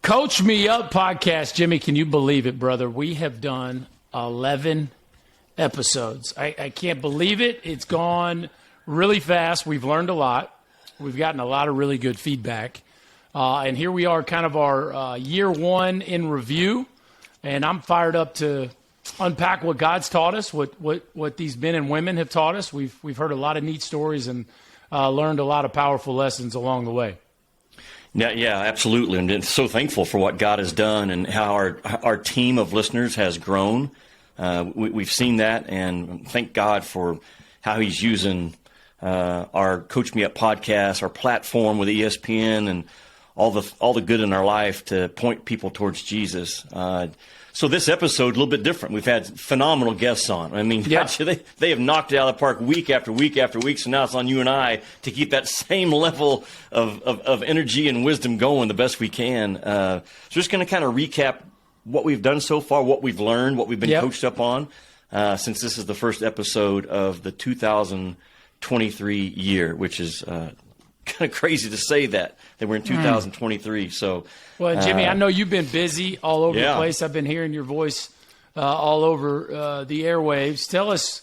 Coach Me Up podcast. Jimmy, can you believe it, brother? We have done 11 episodes. I can't believe it. It's gone really fast. We've learned a lot. We've gotten a lot of really good feedback. And here we are, kind of our year one in review. And I'm fired up to unpack what God's taught us, what these men and women have taught us. We've heard a lot of neat stories and learned a lot of powerful lessons along the way. Yeah, absolutely. And so thankful for what God has done and how our team of listeners has grown. We've seen that, and thank God for how He's using our Coach Me Up podcast, our platform with ESPN, and all the good in our life to point people towards Jesus. So this episode, a little bit different. We've had phenomenal guests on. I mean, they have knocked it out of the park week after week after week. So now it's on you and I to keep that same level of energy and wisdom going the best we can. So just going to kind of recap what we've done so far, what we've learned, what we've been coached up on, since this is the first episode of the 2023 year, which is kind of crazy to say that we're in 2023. So, well, Jimmy, I know you've been busy all over the place. I've been hearing your voice all over the airwaves. Tell us,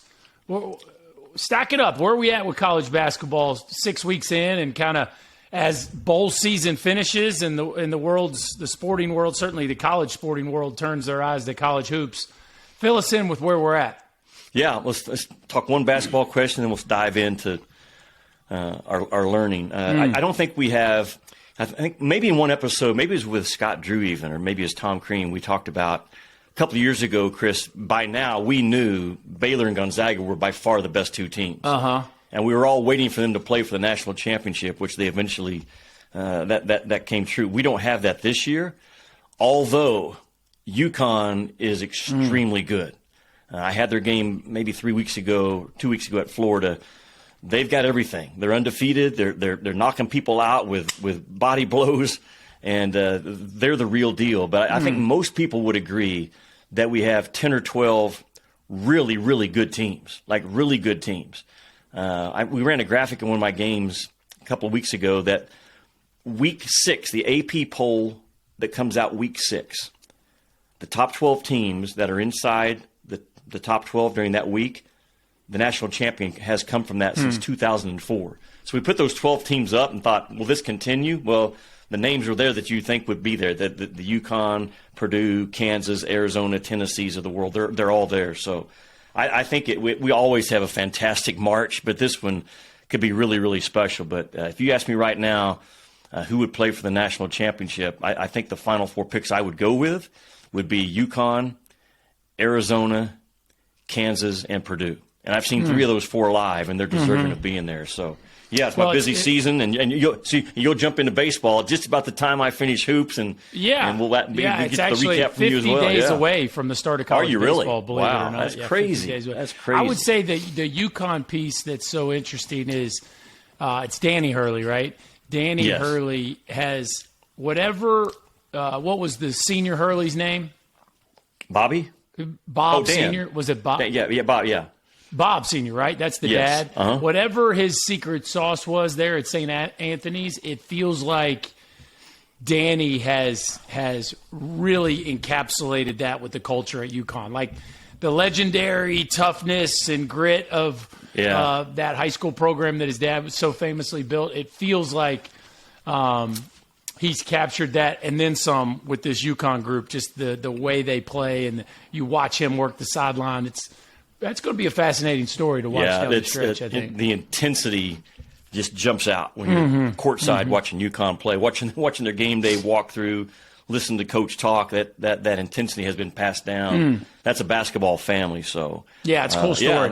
stack it up. Where are we at with college basketball 6 weeks in, and kind of as bowl season finishes and the sporting world, certainly the college sporting world, turns their eyes to college hoops. Fill us in with where we're at. Yeah, let's talk one basketball question, and then we'll dive into our learning. I don't think we have. I think maybe in one episode, maybe it was with Scott Drew even, or maybe it was Tom Crean, we talked about a couple of years ago, Chris, by now we knew Baylor and Gonzaga were by far the best two teams. And we were all waiting for them to play for the national championship, which they eventually, that came true. We don't have that this year, although UConn is extremely good. I had their game maybe 2 weeks ago at Florida. They've got everything. They're undefeated. They're knocking people out with body blows, and they're the real deal. But I think most people would agree that we have 10 or 12 really, really good teams, like really good teams. We ran a graphic in one of my games a couple of weeks ago that week 6, the AP poll that comes out week 6, the top 12 teams that are inside the top 12 during that week, the national champion has come from that since 2004. So we put those 12 teams up and thought, will this continue? Well, the names are there that you think would be there. The UConn, Purdue, Kansas, Arizona, Tennessees of the world, they're all there. So I think we always have a fantastic March, but this one could be really, really special. But if you ask me right now who would play for the national championship, I think the final 4 picks I would go with would be UConn, Arizona, Kansas, and Purdue. And I've seen 3 of those 4 live, and they're deserving of being there. So, yeah, it's my busy season, and you'll jump into baseball just about the time I finish hoops, and we'll get the recap from you as well. 50 days away from the start of college baseball, believe it or not. That's crazy. That's crazy. I would say that the UConn piece that's so interesting is it's Danny Hurley, right? Danny Hurley has whatever what was the senior Hurley's name? Bobby? Bob Senior? Was it Bob? Yeah, Bob, yeah. Bob Senior, right? That's the dad. Whatever his secret sauce was there at St. Anthony's, it feels like Danny has really encapsulated that with the culture at UConn. Like the legendary toughness and grit of that high school program that his dad was so famously built. It feels like he's captured that and then some with this UConn group, just the way they play, and you watch him work the sideline. That's going to be a fascinating story to watch down the stretch, I think. The intensity just jumps out when you're courtside watching UConn play, watching their game day walkthrough, listen to coach talk. That intensity has been passed down. That's a basketball family. So yeah, it's a cool story. Yeah, I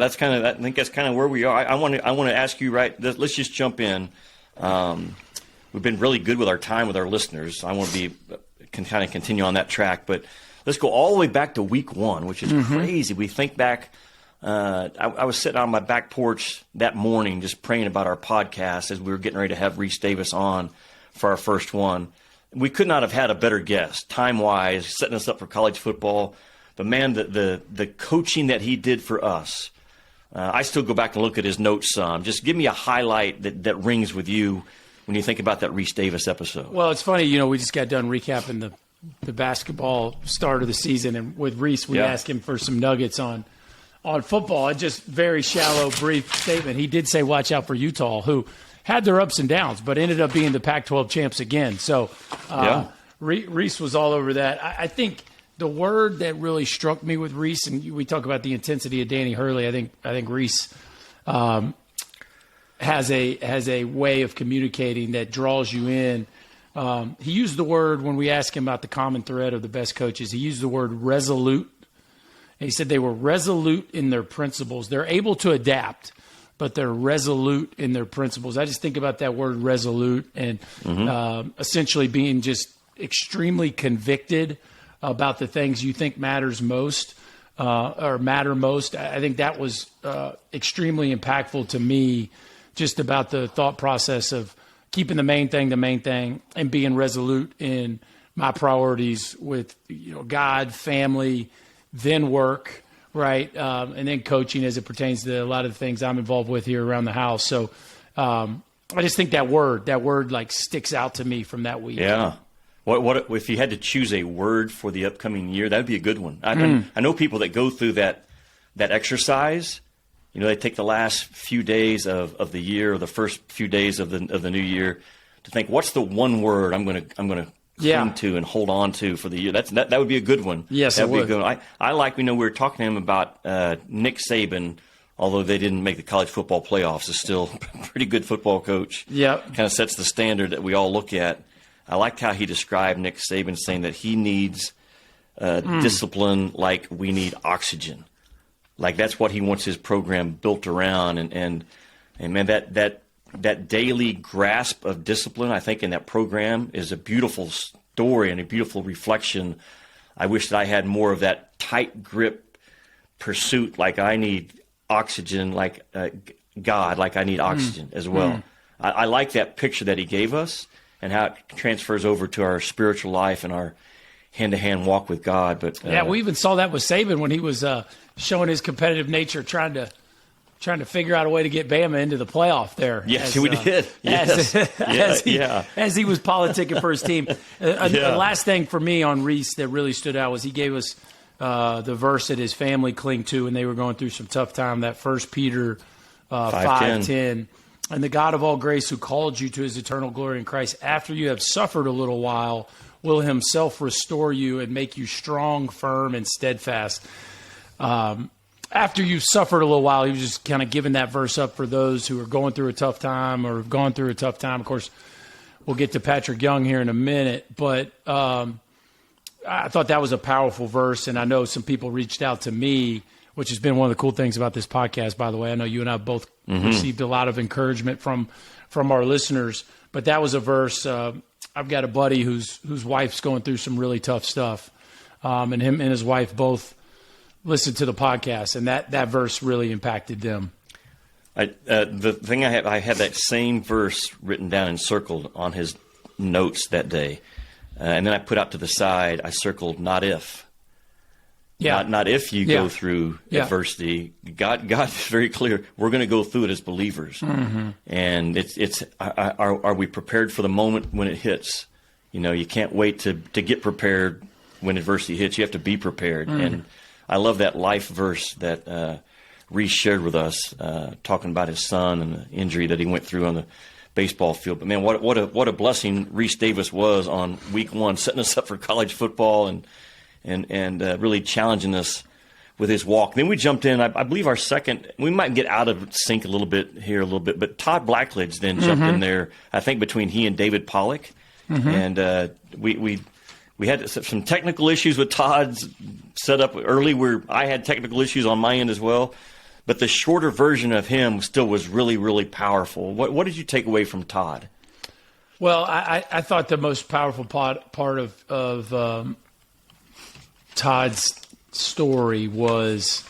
think that's kind of where we are. I want to ask you, right? Let's just jump in. We've been really good with our time with our listeners. I want to kind of continue on that track, but let's go all the way back to week 1, which is crazy. We think back. I was sitting on my back porch that morning just praying about our podcast as we were getting ready to have Reese Davis on for our first one. We could not have had a better guest, time-wise, setting us up for college football. But, man, the coaching that he did for us, I still go back and look at his notes some. Just give me a highlight that rings with you when you think about that Reese Davis episode? Well, it's funny, we just got done recapping the basketball start of the season, and with Reese, we asked him for some nuggets on football. Just very shallow, brief statement. He did say, watch out for Utah, who had their ups and downs, but ended up being the Pac-12 champs again. So Reese was all over that. I think the word that really struck me with Reese, and we talk about the intensity of Danny Hurley, I think Reese has a way of communicating that draws you in. He used the word, when we asked him about the common thread of the best coaches, he used the word resolute. And he said they were resolute in their principles. They're able to adapt, but they're resolute in their principles. I just think about that word resolute and essentially being just extremely convicted about the things you think matters most or matter most. I think that was extremely impactful to me, just about the thought process of keeping the main thing and being resolute in my priorities with God, family, then work, right? And then coaching as it pertains to a lot of the things I'm involved with here around the house. So I just think that word like sticks out to me from that week. Yeah. What if you had to choose a word for the upcoming year? That would be a good one. I know people that go through that exercise. They take the last few days of the year, or the first few days of the new year, to think, what's the one word I'm going to cling to and hold on to for the year. That would be a good one. Yes, that would be a good one. I like, we were talking to him about Nick Saban, although they didn't make the college football playoffs, is still a pretty good football coach. Yeah. Kind of sets the standard that we all look at. I liked how he described Nick Saban, saying that he needs discipline like we need oxygen. Like that's what he wants his program built around. And man, that daily grasp of discipline, I think, in that program is a beautiful story and a beautiful reflection. I wish that I had more of that tight grip pursuit, like I need oxygen, like God, like I need oxygen as well. I like that picture that he gave us and how it transfers over to our spiritual life and our hand-to-hand walk with God. But we even saw that with Saban when he was showing his competitive nature, trying to figure out a way to get Bama into the playoff there. Yes, we did. Yes. As he was politicking for his team. The last thing for me on Reese that really stood out was he gave us the verse that his family clung to, and they were going through some tough time, that 1 Peter 5:10. And the God of all grace, who called you to his eternal glory in Christ, after you have suffered a little while, will himself restore you and make you strong, firm, and steadfast. After you've suffered a little while, he was just kind of giving that verse up for those who are going through a tough time or have gone through a tough time. Of course, we'll get to Patrick Young here in a minute, but I thought that was a powerful verse, and I know some people reached out to me, which has been one of the cool things about this podcast, by the way. I know you and I both received a lot of encouragement from our listeners, but that was a verse. I've got a buddy whose wife's going through some really tough stuff, and him and his wife both listened to the podcast, and that verse really impacted them. The thing I had that same verse written down and circled on his notes that day, and then I put out to the side, I circled not if. Yeah. Not if you go through adversity. God is very clear. We're going to go through it as believers, and it's are we prepared for the moment when it hits? You can't wait to get prepared when adversity hits. You have to be prepared, and I love that life verse that Reese shared with us, talking about his son and the injury that he went through on the baseball field. But man, what a blessing Reese Davis was on week one, setting us up for college football and really challenging us with his walk. Then we jumped in. I believe our second. We might get out of sync a little bit, but Todd Blackledge then jumped in there. I think between he and David Pollock, and we had some technical issues with Todd's setup early, where I had technical issues on my end as well. But the shorter version of him still was really, really powerful. What did you take away from Todd? Well, I thought the most powerful part of Todd's story was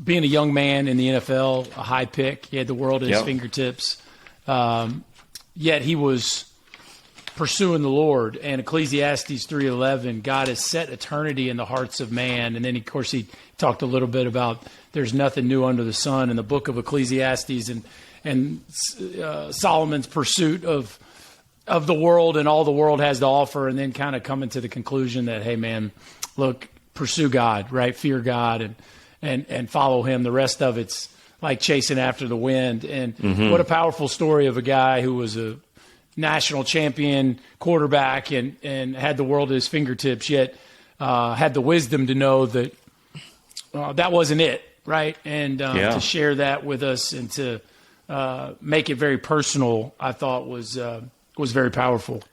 being a young man in the NFL, a high pick. He had the world at his fingertips. Yet he was pursuing the Lord. And Ecclesiastes 3:11, God has set eternity in the hearts of man. And then, of course, he talked a little bit about there's nothing new under the sun in the book of Ecclesiastes. And Solomon's pursuit of the world and all the world has to offer, and then kind of coming to the conclusion that, hey, man, look, pursue God, right? Fear God and follow him. The rest of it's like chasing after the wind. And what a powerful story of a guy who was a national champion quarterback and had the world at his fingertips, yet had the wisdom to know that that wasn't it, right? And to share that with us and to make it very personal, I thought was very powerful.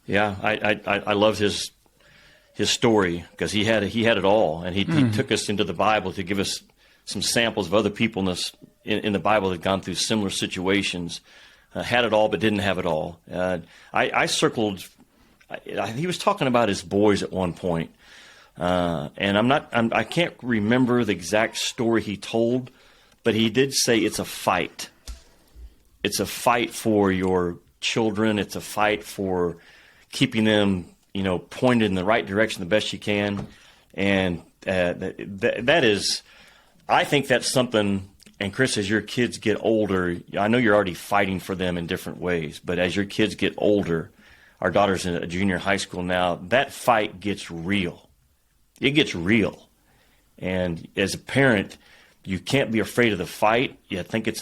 Yeah, I loved his story because he had it all, and he took us into the Bible to give us some samples of other people in the Bible that had gone through similar situations, had it all but didn't have it all. I circled. He was talking about his boys at one point, and I can't remember the exact story he told, but he did say it's a fight. It's a fight for your children. It's a fight for keeping them, pointed in the right direction the best you can. And that is, I think that's something. And Chris, as your kids get older, I know you're already fighting for them in different ways, but as your kids get older, our daughter's in a junior high school now, that fight gets real. It gets real. And as a parent, you can't be afraid of the fight. I think it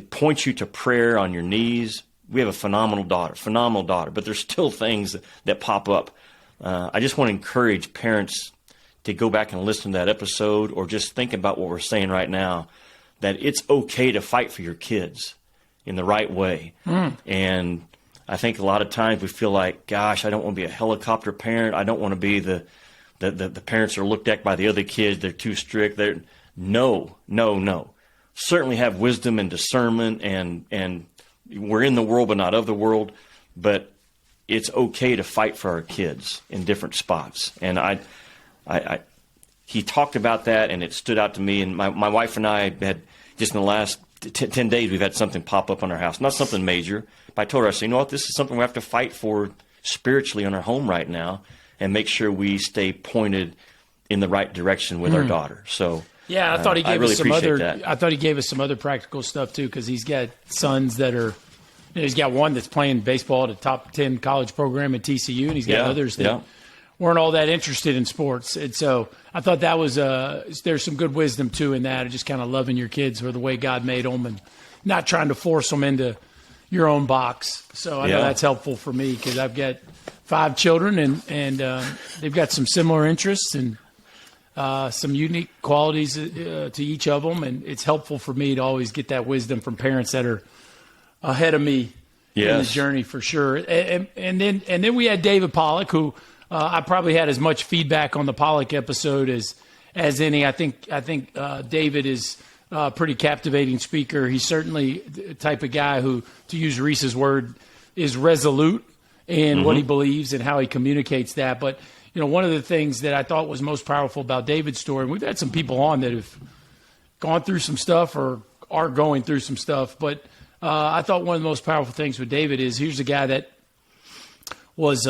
points you to prayer on your knees. We have a phenomenal daughter, but there's still things that pop up. I just want to encourage parents to go back and listen to that episode, or just think about what we're saying right now, that it's okay to fight for your kids in the right way. And I think a lot of times we feel like, gosh, I don't want to be a helicopter parent. I don't want to be the parents that are looked at by the other kids. They're too strict. No. Certainly have wisdom and discernment, and we're in the world but not of the world, but it's okay to fight for our kids in different spots. And he talked about that, and it stood out to me. And my wife and I had, just in the last 10 days, we've had something pop up on our house. Not something major, but I told her, I said, you know what, this is something we have to fight for spiritually in our home right now, and make sure we stay pointed in the right direction with our daughter. So yeah, I thought he gave us some other. That. I thought he gave us some other practical stuff too, because he's got sons that are. He's got one that's playing baseball at a top 10 college program at TCU, and he's got others that weren't all that interested in sports. And so I thought that was there's some good wisdom too in that, of just kind of loving your kids for the way God made them and not trying to force them into your own box. So I know that's helpful for me, because I've got 5 children, and they've got some similar interests and some unique qualities to each of them, and it's helpful for me to always get that wisdom from parents that are ahead of me in the journey, for sure. And then we had David Pollock, who I probably had as much feedback on the Pollock episode as any. I think David is a pretty captivating speaker. He's certainly the type of guy who, to use Reese's word, is resolute in what he believes and how he communicates that. But one of the things that I thought was most powerful about David's story, and we've had some people on that have gone through some stuff or are going through some stuff, but I thought one of the most powerful things with David is, here's a guy that was,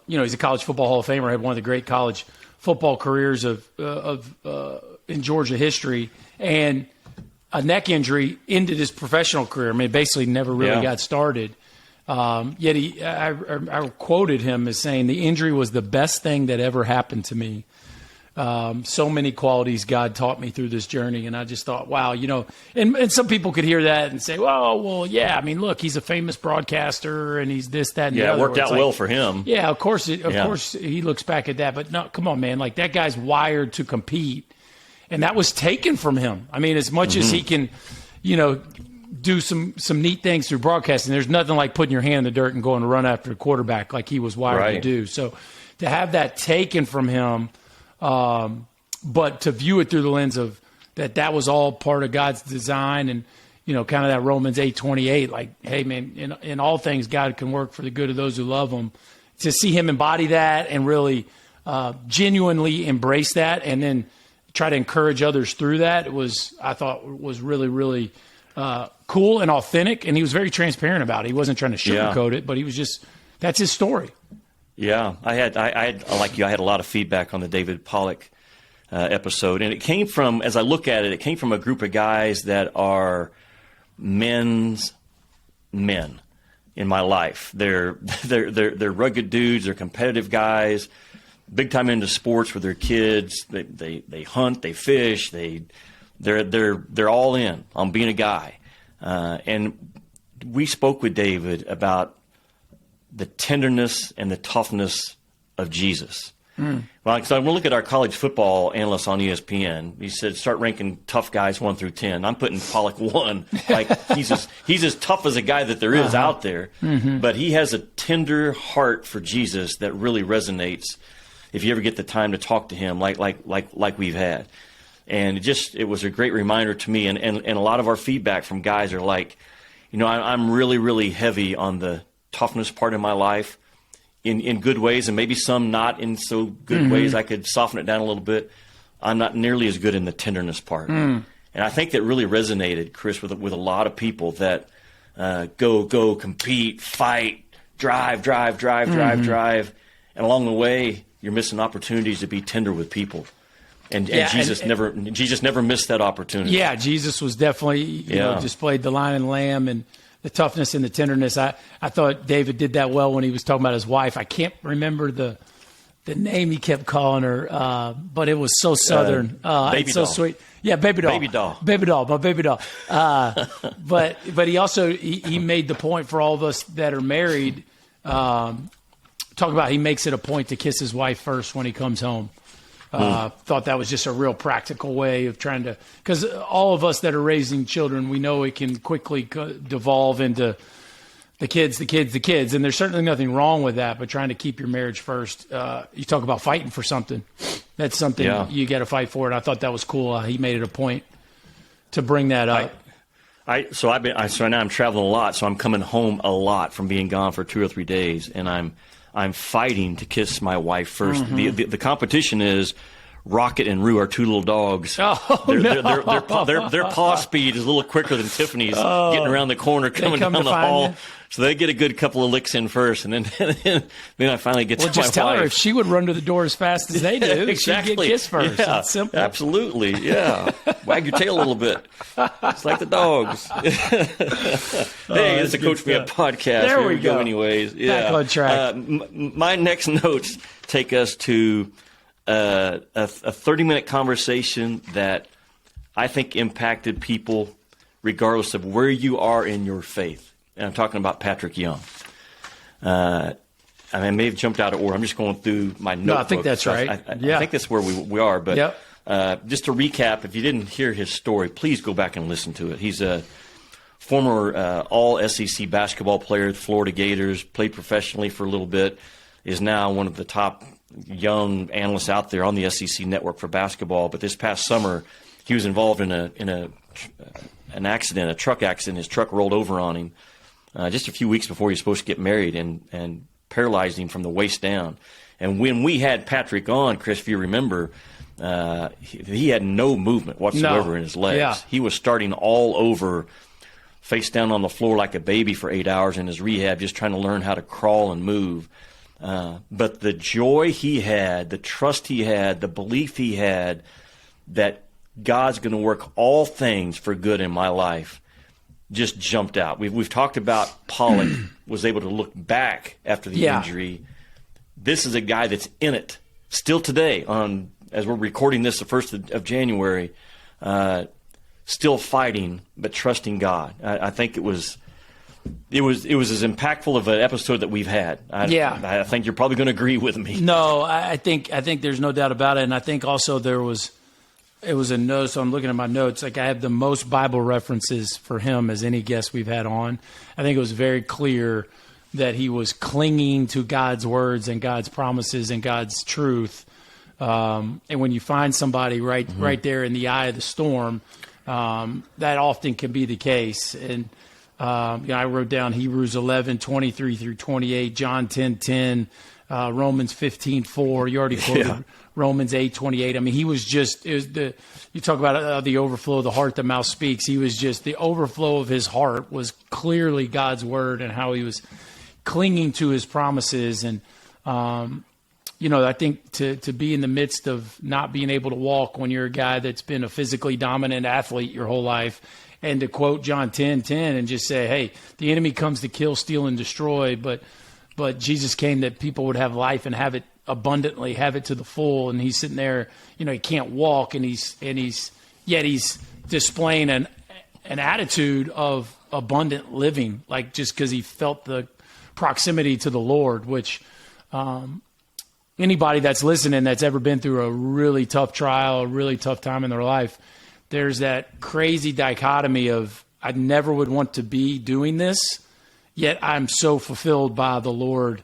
he's a college football Hall of Famer, had one of the great college football careers in Georgia history, and a neck injury ended his professional career. I mean, basically never really got started. Yet I quoted him as saying, the injury was the best thing that ever happened to me. So many qualities God taught me through this journey. And I just thought, wow, and some people could hear that and say, well, yeah, I mean, look, he's a famous broadcaster and he's this, that, and the other. Yeah, it worked out well for him. Yeah, of course he looks back at that. But no, come on, man, like, that guy's wired to compete. And that was taken from him. I mean, as much as he can, do some neat things through broadcasting, there's nothing like putting your hand in the dirt and going to run after a quarterback like he was wired to do. So to have that taken from him, but to view it through the lens of that was all part of God's design, and kind of that Romans 8:28, like, hey man, in all things God can work for the good of those who love him. To see him embody that and really genuinely embrace that, and then try to encourage others through that, I thought was really, really cool and authentic, and he was very transparent about it. He wasn't trying to sugarcoat it, but he was just, that's his story. Yeah, I had like you, I had a lot of feedback on the David Pollock episode. And it came from, as I look at it, it came from a group of guys that are men's men in my life. They're rugged dudes. They're competitive guys, big time into sports with their kids. They hunt, they fish, they're all in on being a guy. And we spoke with David about the tenderness and the toughness of Jesus. Well, so I'm going to look at our college football analyst on ESPN. He said, start ranking tough guys 1 through 10. I'm putting Pollock 1. Like he's as tough as a guy that there is out there. But he has a tender heart for Jesus that really resonates if you ever get the time to talk to him like we've had. And it was a great reminder to me. And a lot of our feedback from guys are like, I'm really, really heavy on the toughness part of my life. In good ways, and maybe some not in so good ways. I could soften it down a little bit. I'm not nearly as good in the tenderness part. And I think that really resonated, Chris, with a lot of people that go, compete, fight, drive. And along the way, you're missing opportunities to be tender with people. And Jesus never missed that opportunity. Yeah, Jesus was definitely displayed the lion and lamb and the toughness and the tenderness. I thought David did that well when he was talking about his wife. I can't remember the name he kept calling her, but it was so Southern. Baby doll. So sweet. Yeah, baby doll. Baby doll. Baby doll, my baby doll. But he also he made the point for all of us that are married, talk about he makes it a point to kiss his wife first when he comes home. Thought that was just a real practical way of trying to, because all of us that are raising children, we know it can quickly devolve into the kids, and there's certainly nothing wrong with that, but trying to keep your marriage first. You talk about fighting for something. That's something you got to fight for, and I thought that was cool. He made it a point to bring that up. So now I'm traveling a lot, so I'm coming home a lot from being gone for 2 or 3 days, and I'm fighting to kiss my wife first. The competition is Rocket and Rue, our 2 little dogs. Their paw speed is a little quicker than Tiffany's getting around the corner, coming down the hall. So they get a good couple of licks in first, and then I finally get to my wife. Well, just tell her if she would run to the door as fast as they do, exactly. She'd get kissed first. Yeah, it's simple. Absolutely, yeah. Wag your tail a little bit. It's like the dogs. Hey, this is a Coach Me Up podcast. There we go. Anyways, back on track. My next notes take us to a 30-minute conversation that I think impacted people regardless of where you are in your faith. And I'm talking about Patrick Young. I may have jumped out of order. I'm just going through my notebook. No, I think that's right. I think that's where we are. But just to recap, if you didn't hear his story, please go back and listen to it. He's a former all-SEC basketball player, Florida Gators, played professionally for a little bit, is now one of the top young analysts out there on the SEC network for basketball. But this past summer, he was involved in an accident, a truck accident. His truck rolled over on him just a few weeks before he was supposed to get married and paralyzed him from the waist down. And when we had Patrick on, Chris, if you remember, he had no movement whatsoever in his legs. Yeah. He was starting all over, face down on the floor like a baby for 8 hours in his rehab, just trying to learn how to crawl and move. But the joy he had, the trust he had, the belief he had that God's going to work all things for good in my life just jumped out. We've talked about Pollock was able to look back after the injury. This is a guy that's in it still today as we're recording this the 1st of January, still fighting but trusting God. I think it was as impactful of an episode that we've had. I think you're probably going to agree with me. No, I think there's no doubt about it, and I think also it was a note, so I'm looking at my notes. Like I have the most Bible references for him as any guest we've had on. I think it was very clear that he was clinging to God's words and God's promises and God's truth. And when you find somebody right there in the eye of the storm, that often can be the case. And I wrote down Hebrews 11:23 through 28, John 10:10, Romans 15:4. You already quoted Romans 8:28. I mean, you talk about the overflow of the heart, the mouth speaks. He was just, the overflow of his heart was clearly God's word and how he was clinging to his promises. And I think to be in the midst of not being able to walk when you're a guy that's been a physically dominant athlete your whole life, and to quote John 10:10 and just say, hey, the enemy comes to kill, steal, and destroy, but Jesus came that people would have life and have it abundantly, have it to the full. And he's sitting there, he can't walk, and he's displaying an attitude of abundant living, like just because he felt the proximity to the Lord, which anybody that's listening that's ever been through a really tough trial, a really tough time in their life, there's that crazy dichotomy of I never would want to be doing this, yet I'm so fulfilled by the Lord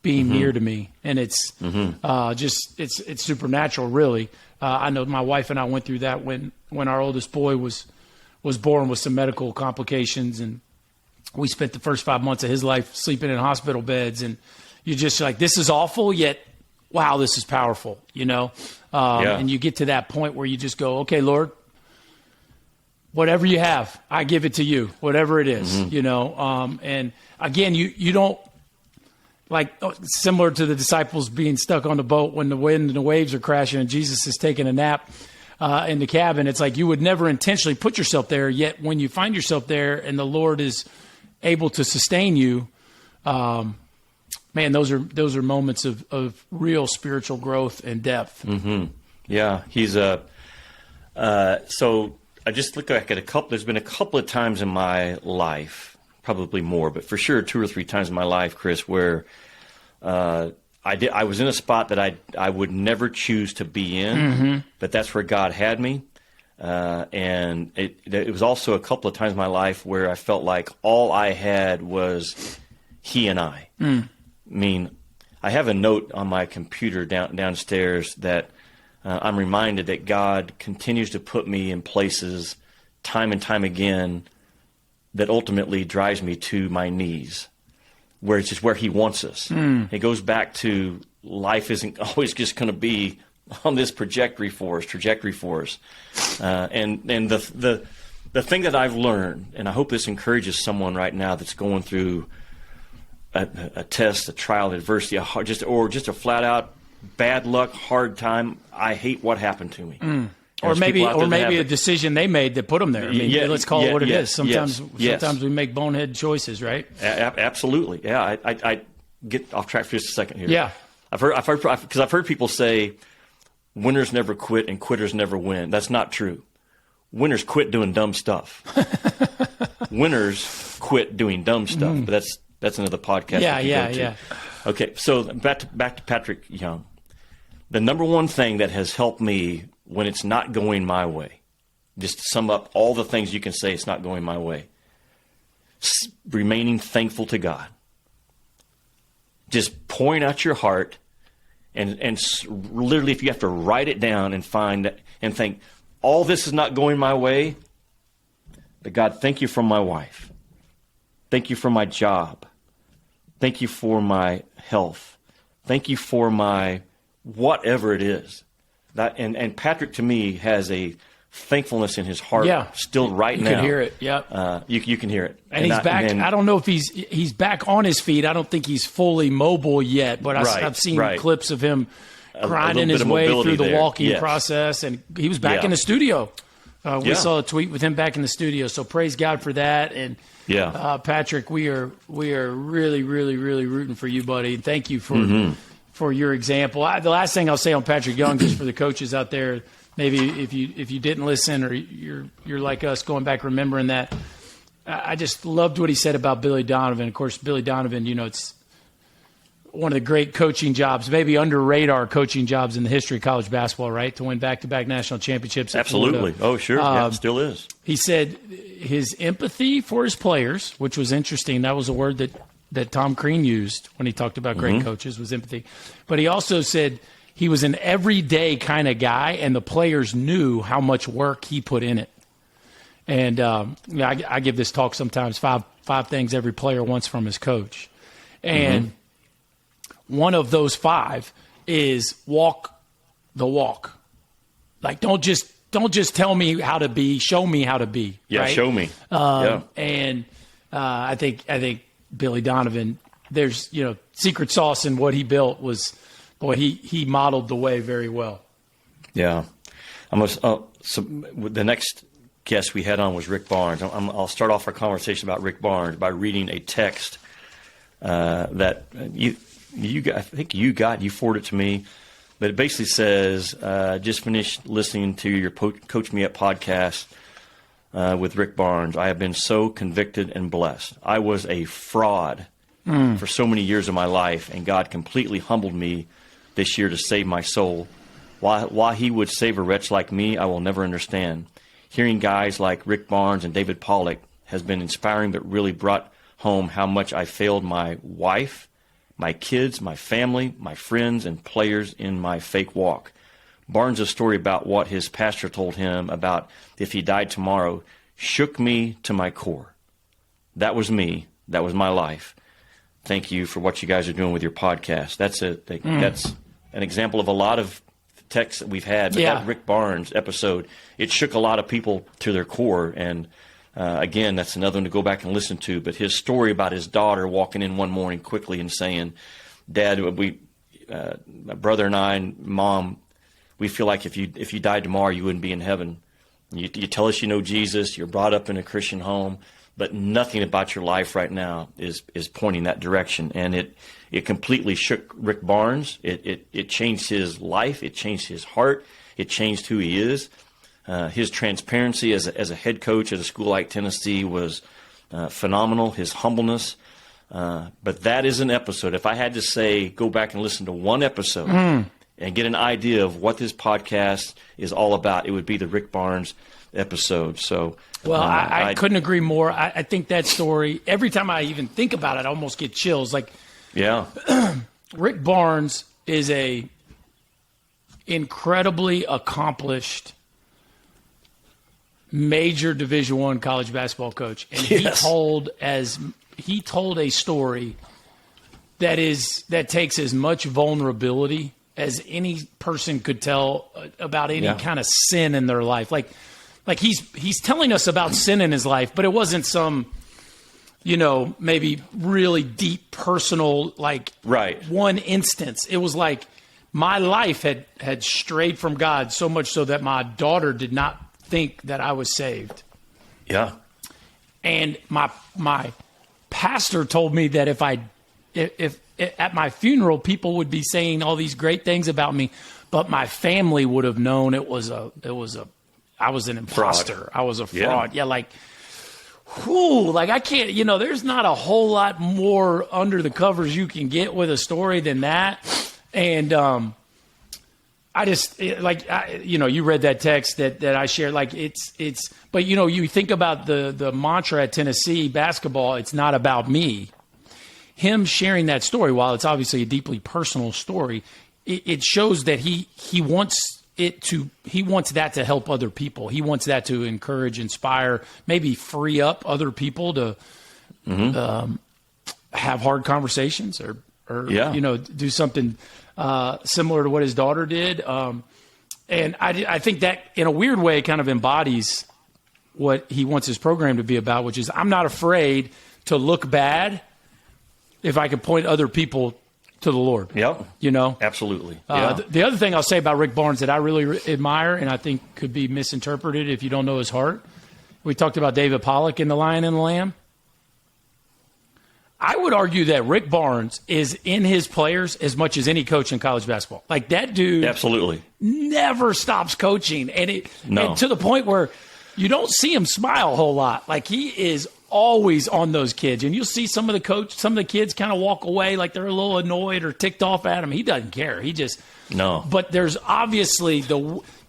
being near to me. And it's it's supernatural, really. I know my wife and I went through that when our oldest boy was born with some medical complications, and we spent the first 5 months of his life sleeping in hospital beds, and you're just like, this is awful, yet, wow, this is powerful, And you get to that point where you just go, okay, Lord, whatever you have, I give it to you, whatever it is, And again, you don't, like similar to the disciples being stuck on the boat when the wind and the waves are crashing and Jesus is taking a nap in the cabin. It's like you would never intentionally put yourself there, yet when you find yourself there and the Lord is able to sustain you, man, those are moments of real spiritual growth and depth. Yeah, he's so I just look back at there's been a couple of times in my life, probably more, but for sure 2 or 3 times in my life, Chris, where I was in a spot that I would never choose to be in, but that's where God had me. And it was also a couple of times in my life where I felt like all I had was he and I. I mean, I have a note on my computer downstairs that I'm reminded that God continues to put me in places time and time again that ultimately drives me to my knees, where it's just where he wants us. It goes back to life isn't always just going to be on this trajectory for us. And the thing that I've learned, and I hope this encourages someone right now that's going through a test, a trial, adversity, or just a flat out bad luck, hard time. I hate what happened to me. Or maybe a decision they made that put them there. I mean, let's call it what it is. Sometimes we make bonehead choices, right? Absolutely. Yeah. I get off track for just a second here. Yeah. I've heard people say winners never quit and quitters never win. That's not true. Winners quit doing dumb stuff. Winners quit doing dumb stuff. But that's another podcast. Yeah. Okay. So back to Patrick Young. The number one thing that has helped me when it's not going my way, just to sum up all the things you can say it's not going my way, remaining thankful to God. Just pouring out your heart and literally if you have to write it down and find and think, all this is not going my way, but God, thank you for my wife. Thank you for my job. Thank you for my health. Thank you for my whatever it is. And Patrick, to me, has a thankfulness in his heart still right now. You can hear it, yep. You can hear it. And he's back. I don't know if he's back on his feet. I don't think he's fully mobile yet, but I've seen clips of him grinding his way through the walking process, and he was back in the studio. We saw a tweet with him back in the studio, so praise God for that. And Patrick, we are really, really, really rooting for you, buddy. And thank you for your example. The last thing I'll say on Patrick Young, just for the coaches out there, maybe if you didn't listen or you're like us going back remembering that, I just loved what he said about Billy Donovan. Of course, Billy Donovan, it's one of the great coaching jobs, maybe under radar coaching jobs in the history of college basketball, right? To win back-to-back national championships. Absolutely. Oh, sure. It still is. He said his empathy for his players, which was interesting. That was a word that Tom Crean used when he talked about great coaches, was empathy. But he also said he was an everyday kind of guy, and the players knew how much work he put in it. And I give this talk sometimes, five things every player wants from his coach. And one of those 5 is walk the walk. Like, don't just tell me how to be, show me how to be. Yeah, right? Show me. And I think Billy Donovan, there's secret sauce in what he built was boy, he modeled the way very well. Yeah. So the next guest we had on was Rick Barnes. I'll start off our conversation about Rick Barnes by reading a text that you forwarded it to me, but it basically says, just finished listening to your Coach Me Up podcast with Rick Barnes. I have been so convicted and blessed. I was a fraud for so many years of my life, and God completely humbled me this year to save my soul. Why he would save a wretch like me, I will never understand. Hearing guys like Rick Barnes and David Pollock has been inspiring, but really brought home how much I failed my wife, my kids, my family, my friends, and players in my fake walk. Barnes' story about what his pastor told him about if he died tomorrow shook me to my core. That was me. That was my life. Thank you for what you guys are doing with your podcast. That's an example of a lot of texts that we've had. But that Rick Barnes episode, it shook a lot of people to their core. And again, that's another one to go back and listen to. But his story about his daughter walking in one morning quickly and saying, "Dad, my brother and I and Mom, we feel like if you died tomorrow, you wouldn't be in heaven. You tell us you know Jesus, you're brought up in a Christian home, but nothing about your life right now is pointing that direction." And it completely shook Rick Barnes. It changed his life. It changed his heart. It changed who he is. His transparency as a head coach at a school like Tennessee was phenomenal. His humbleness. But that is an episode. If I had to say, go back and listen to one episode and get an idea of what this podcast is all about, it would be the Rick Barnes episode. So, well, I couldn't agree more. I think that story, every time I even think about it, I almost get chills. Like, yeah, Rick Barnes is a incredibly accomplished major Division I college basketball coach, and yes. he told a story that takes as much vulnerability as any person could tell about any kind of sin in their life. Like he's telling us about sin in his life, but it wasn't some, maybe really deep personal, one instance. It was like my life had strayed from God so much so that my daughter did not think that I was saved. Yeah. And my pastor told me that if at my funeral, people would be saying all these great things about me, but my family would have known I was an imposter. Fraud. I was a fraud. Yeah. I can't, there's not a whole lot more under the covers you can get with a story than that. And, I just you read that text that I shared, but you think about the mantra at Tennessee basketball, it's not about me. Him sharing that story, while it's obviously a deeply personal story, it shows that he wants that to help other people. He wants that to encourage, inspire, maybe free up other people to have hard conversations or do something similar to what his daughter did. And I think that in a weird way kind of embodies what he wants his program to be about, which is I'm not afraid to look bad if I can point other people to the Lord. Yep. Absolutely. The other thing I'll say about Rick Barnes that I really admire and I think could be misinterpreted if you don't know his heart, we talked about David Pollock in The Lion and the Lamb. I would argue that Rick Barnes is in his players as much as any coach in college basketball. Like that dude absolutely never stops coaching. And to the point where you don't see him smile a whole lot. Like he is always on those kids. And you'll see some of the kids kind of walk away like they're a little annoyed or ticked off at him. He doesn't care. He just no. But there's obviously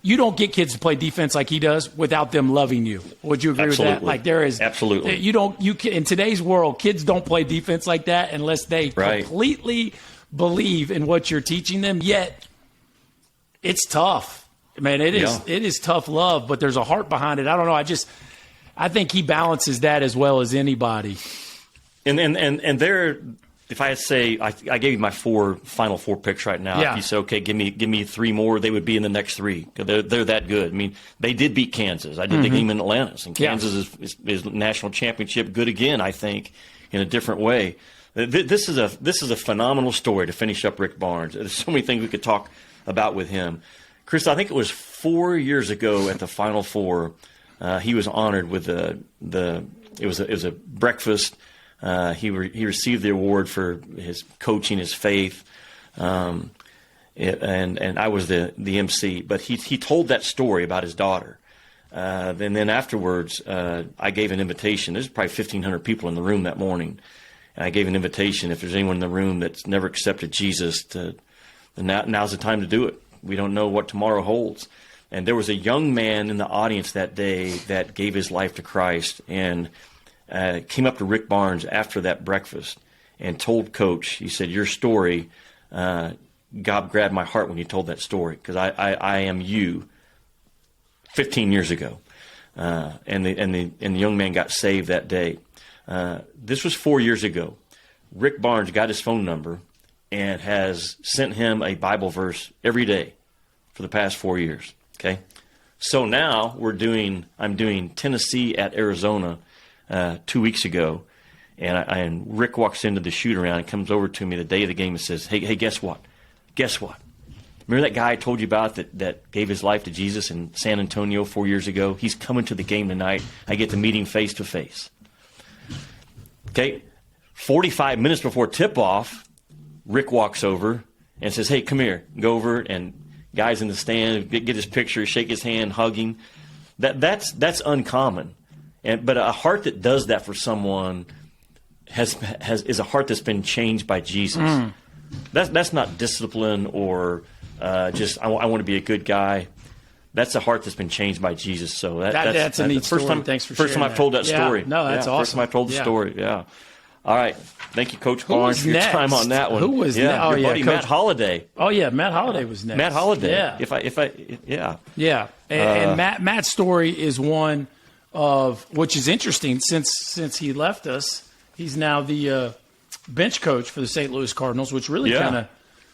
you don't get kids to play defense like he does without them loving you. Would you agree with that? Like there is absolutely. In today's world, kids don't play defense like that unless they completely believe in what you're teaching them. Yet it's tough, man. It is tough love, but there's a heart behind it. I don't know. I think he balances that as well as anybody. And there. If I had to say, I gave you my final four picks right now. Yeah. If you say, okay, give me three more, they would be in the next three. They're that good. I mean, they did beat Kansas. I did the game in Atlanta, and Kansas is national championship good again, I think, in a different way. This is a phenomenal story to finish up Rick Barnes. There's so many things we could talk about with him. Chris, I think it was 4 years ago at the Final Four, he was honored with it was a breakfast. He received the award for his coaching, his faith, and I was the MC. But he told that story about his daughter. And then afterwards, I gave an invitation. There's probably 1,500 people in the room that morning. And I gave an invitation, if there's anyone in the room that's never accepted Jesus, now's the time to do it. We don't know what tomorrow holds. And there was a young man in the audience that day that gave his life to Christ and came up to Rick Barnes after that breakfast and told Coach, he said, your story, God grabbed my heart when you told that story, because I am you 15 years ago. And the young man got saved that day. This was 4 years ago. Rick Barnes got his phone number and has sent him a Bible verse every day for the past 4 years. Okay, so now I'm doing Tennessee at Arizona 2 weeks ago, and Rick walks into the shoot around and comes over to me the day of the game and says, "Hey, guess what? Guess what? Remember that guy I told you about that gave his life to Jesus in San Antonio 4 years ago? He's coming to the game tonight. I get to meet him face to face." Okay, 45 minutes before tip-off, Rick walks over and says, "Hey, come here." Go over, and guys in the stand get his picture, shake his hand, hugging. That's uncommon. But a heart that does that for someone is a heart that's been changed by Jesus. That's not discipline or just I want to be a good guy. That's a heart that's been changed by Jesus. So that's a neat story. Thanks for sharing first time I've told that story. No, that's awesome. First time I've told the story. Yeah. All right. Thank you, Coach Barnes, for your time on that one. Who was next? Your buddy, Coach Matt Holliday. Oh yeah, Matt Holliday was next. Matt Holliday. Yeah. And Matt's story is one of which is interesting since he left us. He's now the bench coach for the St. Louis Cardinals, which really kind of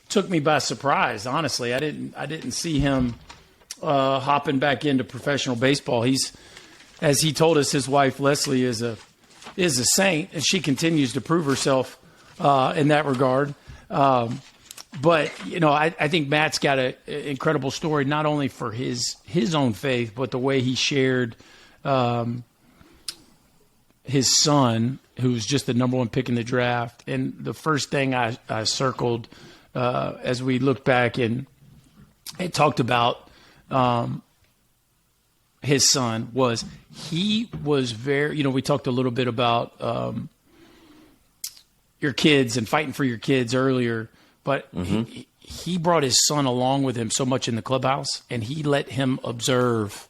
took me by surprise. Honestly, I didn't see him hopping back into professional baseball. He's, as he told us, his wife Leslie is a saint, and she continues to prove herself in that regard. But I think Matt's got an incredible story, not only for his own faith, but the way he shared his son, who's just the number one pick in the draft. And the first thing I circled as we looked back and talked about his son was he was very, we talked a little bit about your kids and fighting for your kids earlier, but he brought his son along with him so much in the clubhouse, and he let him observe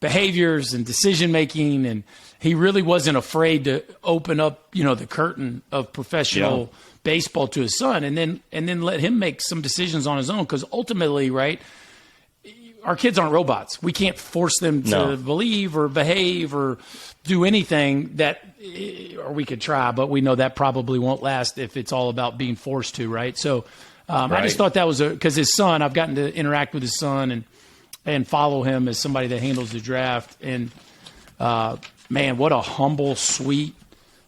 behaviors and decision-making, and he really wasn't afraid to open up, the curtain of professional baseball to his son, and then let him make some decisions on his own, because ultimately, right, our kids aren't robots. We can't force them to believe or behave or do anything or we could try, but we know that probably won't last if it's all about being forced to, right? So I just thought that was because his son, I've gotten to interact with his son and follow him as somebody that handles the draft. And, man, what a humble, sweet,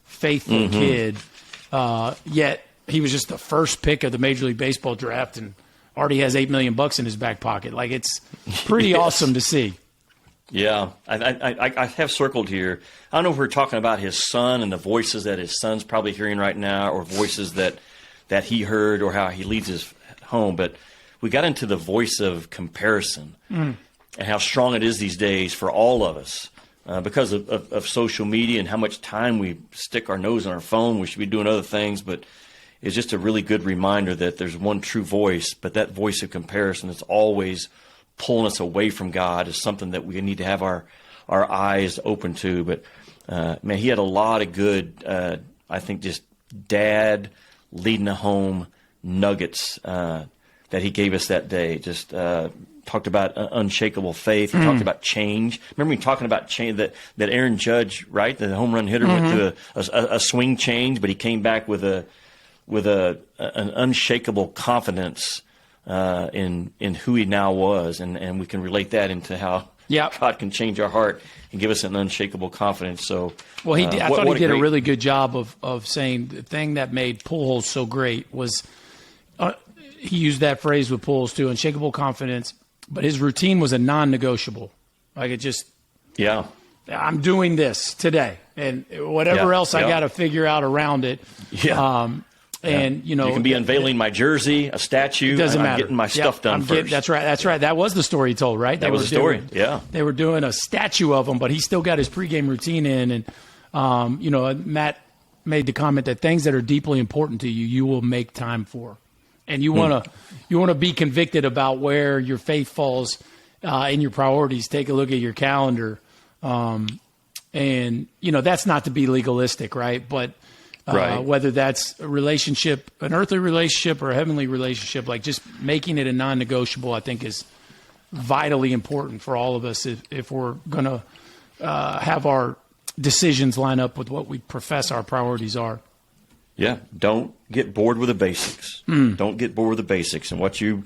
faithful kid. Yet he was just the first pick of the Major League Baseball draft and already has $8 million in his back pocket. Like, it's pretty awesome to see. Yeah, I have circled here. I don't know if we're talking about his son and the voices that his son's probably hearing right now, or voices that he heard, or how he leads his home, but we got into the voice of comparison and how strong it is these days for all of us because of social media and how much time we stick our nose in our phone. We should be doing other things, but it's just a really good reminder that there's one true voice, but that voice of comparison is always pulling us away from God is something that we need to have our eyes open to. But, man, he had a lot of good, I think, just dad leading a home nuggets that he gave us that day. Just talked about unshakable faith. He talked about change. Remember me talking about change, that Aaron Judge, right, the home run hitter, went through a swing change, but he came back with an unshakable confidence in who he now was, and we can relate that into how God can change our heart and give us an unshakable confidence. So, well, he did, I thought he did a really good job of saying the thing that made Pujols so great was he used that phrase with Pujols too, unshakable confidence. But his routine was a non-negotiable. Like it just, I'm doing this today, and whatever else I got to figure out around it. And you know, you can be unveiling my jersey, a statue. It doesn't matter. I'm getting my stuff done first. That's right. That was the story he told, right? That was the story. They were doing a statue of him, but he still got his pregame routine in. And you know, Matt made the comment that things that are deeply important to you, you will make time for, and you want to be convicted about where your faith falls in your priorities. Take a look at your calendar, and you know that's not to be legalistic, right? But whether that's a relationship, an earthly relationship or a heavenly relationship, like just making it a non-negotiable, I think is vitally important for all of us if we're going to have our decisions line up with what we profess our priorities are. Yeah, don't get bored with the basics. Don't get bored with the basics and what you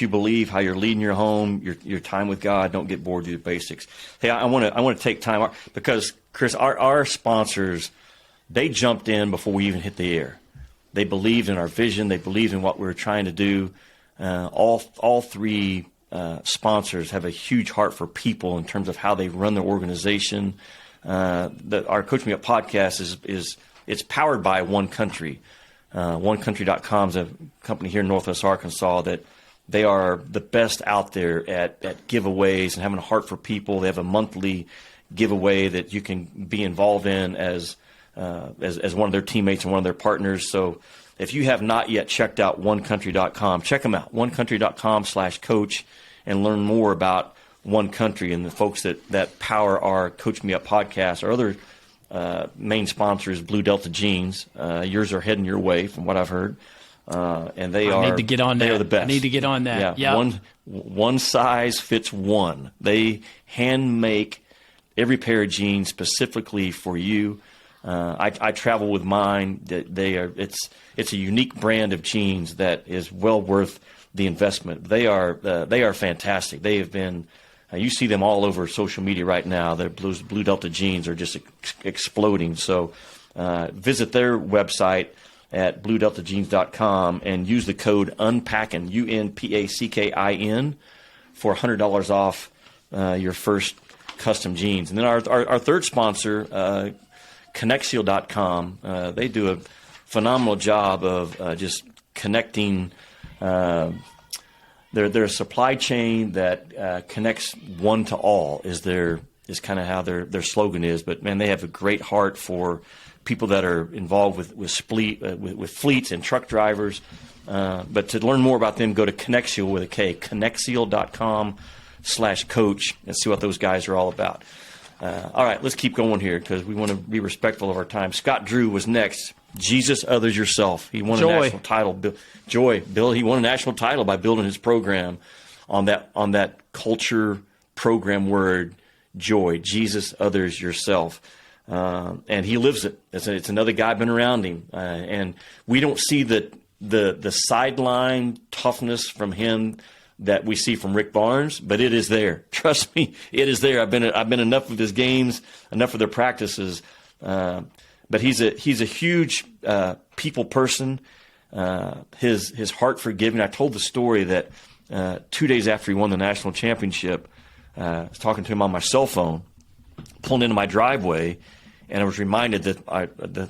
believe, how you're leading your home, your time with God. Don't get bored with the basics. Hey, I want to take time because Chris, our sponsors, they jumped in before we even hit the air. They believed in our vision. They believed in what we were trying to do. All three sponsors have a huge heart for people in terms of how they run their organization. Our Coach Me Up podcast it's powered by One Country. OneCountry.com is a company here in Northwest Arkansas that they are the best out there at giveaways and having a heart for people. They have a monthly giveaway that you can be involved in as one of their teammates and one of their partners. So if you have not yet checked out OneCountry.com, check them out, OneCountry.com/coach, and learn more about One Country and the folks that power our Coach Me Up podcast. Our other main sponsor is Blue Delta Jeans. Yours are heading your way from what I've heard. And they are the best. I need to get on that. Yeah. One size fits one. They hand make every pair of jeans specifically for you. I travel with mine. It's a unique brand of jeans that is well worth the investment. They are fantastic. They have been. You see them all over social media right now. Their Blue Delta jeans are just exploding. So visit their website at bluedeltajeans.com and use the code UNPACKIN, UNPACKIN, for $100 off your first custom jeans. And then our third sponsor, Connexial.com, they do a phenomenal job of just connecting their supply chain that connects one to all is kind of how their slogan is. But man, they have a great heart for people that are involved with fleets and truck drivers. But to learn more about them, go to Connexial with a K, Connexial.com/coach, and see what those guys are all about. All right, let's keep going here because we want to be respectful of our time. Scott Drew was next. Jesus, Others, Yourself. He won a national title. Bill. He won a national title by building his program on that culture program word, joy. Jesus, Others, Yourself. And he lives it. It's another guy been around him, and we don't see the sideline toughness from him that we see from Rick Barnes, but it is there. Trust me, it is there. I've been enough of his games, enough of their practices. But he's a huge people person. His heart for giving. I told the story that 2 days after he won the national championship, I was talking to him on my cell phone, pulling into my driveway, and I was reminded that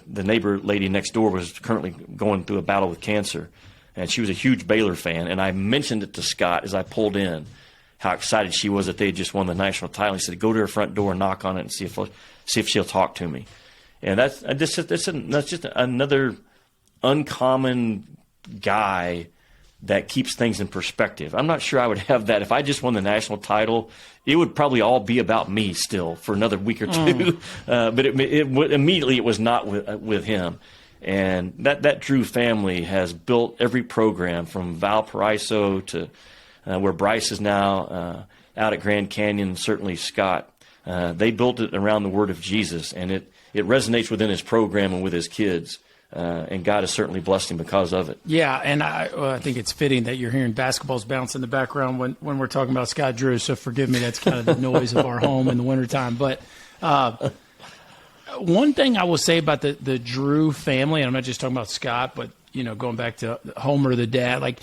the neighbor lady next door was currently going through a battle with cancer. And she was a huge Baylor fan. And I mentioned it to Scott as I pulled in, how excited she was that they had just won the national title. He said, go to her front door and knock on it and see if she'll talk to me. And that's just another uncommon guy that keeps things in perspective. I'm not sure I would have that. If I just won the national title, it would probably all be about me still for another week or two. But immediately it was not with him. And that Drew family has built every program from Valparaiso to where Bryce is now out at Grand Canyon, and certainly Scott. They built it around the word of Jesus, and it resonates within his program and with his kids. and God has certainly blessed him because of it. Yeah, and I think it's fitting that you're hearing basketballs bounce in the background when we're talking about Scott Drew, so forgive me, that's kind of the noise of our home in the wintertime. But one thing I will say about the Drew family, and I'm not just talking about Scott, but going back to Homer, the dad, like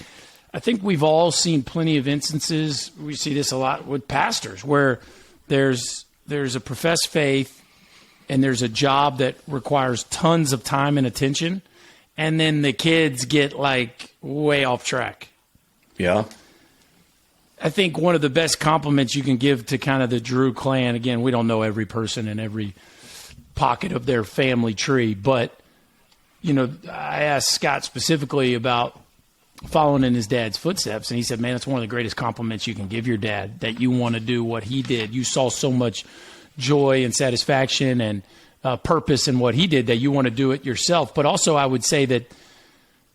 I think we've all seen plenty of instances. We see this a lot with pastors where there's a professed faith and there's a job that requires tons of time and attention, and then the kids get like way off track. Yeah. I think one of the best compliments you can give to kind of the Drew clan, again, we don't know every person in every pocket of their family tree, but I asked Scott specifically about following in his dad's footsteps, and he said, man, it's one of the greatest compliments you can give your dad, that you want to do what he did. You saw so much joy and satisfaction and purpose in what he did that you want to do it yourself. But also I would say that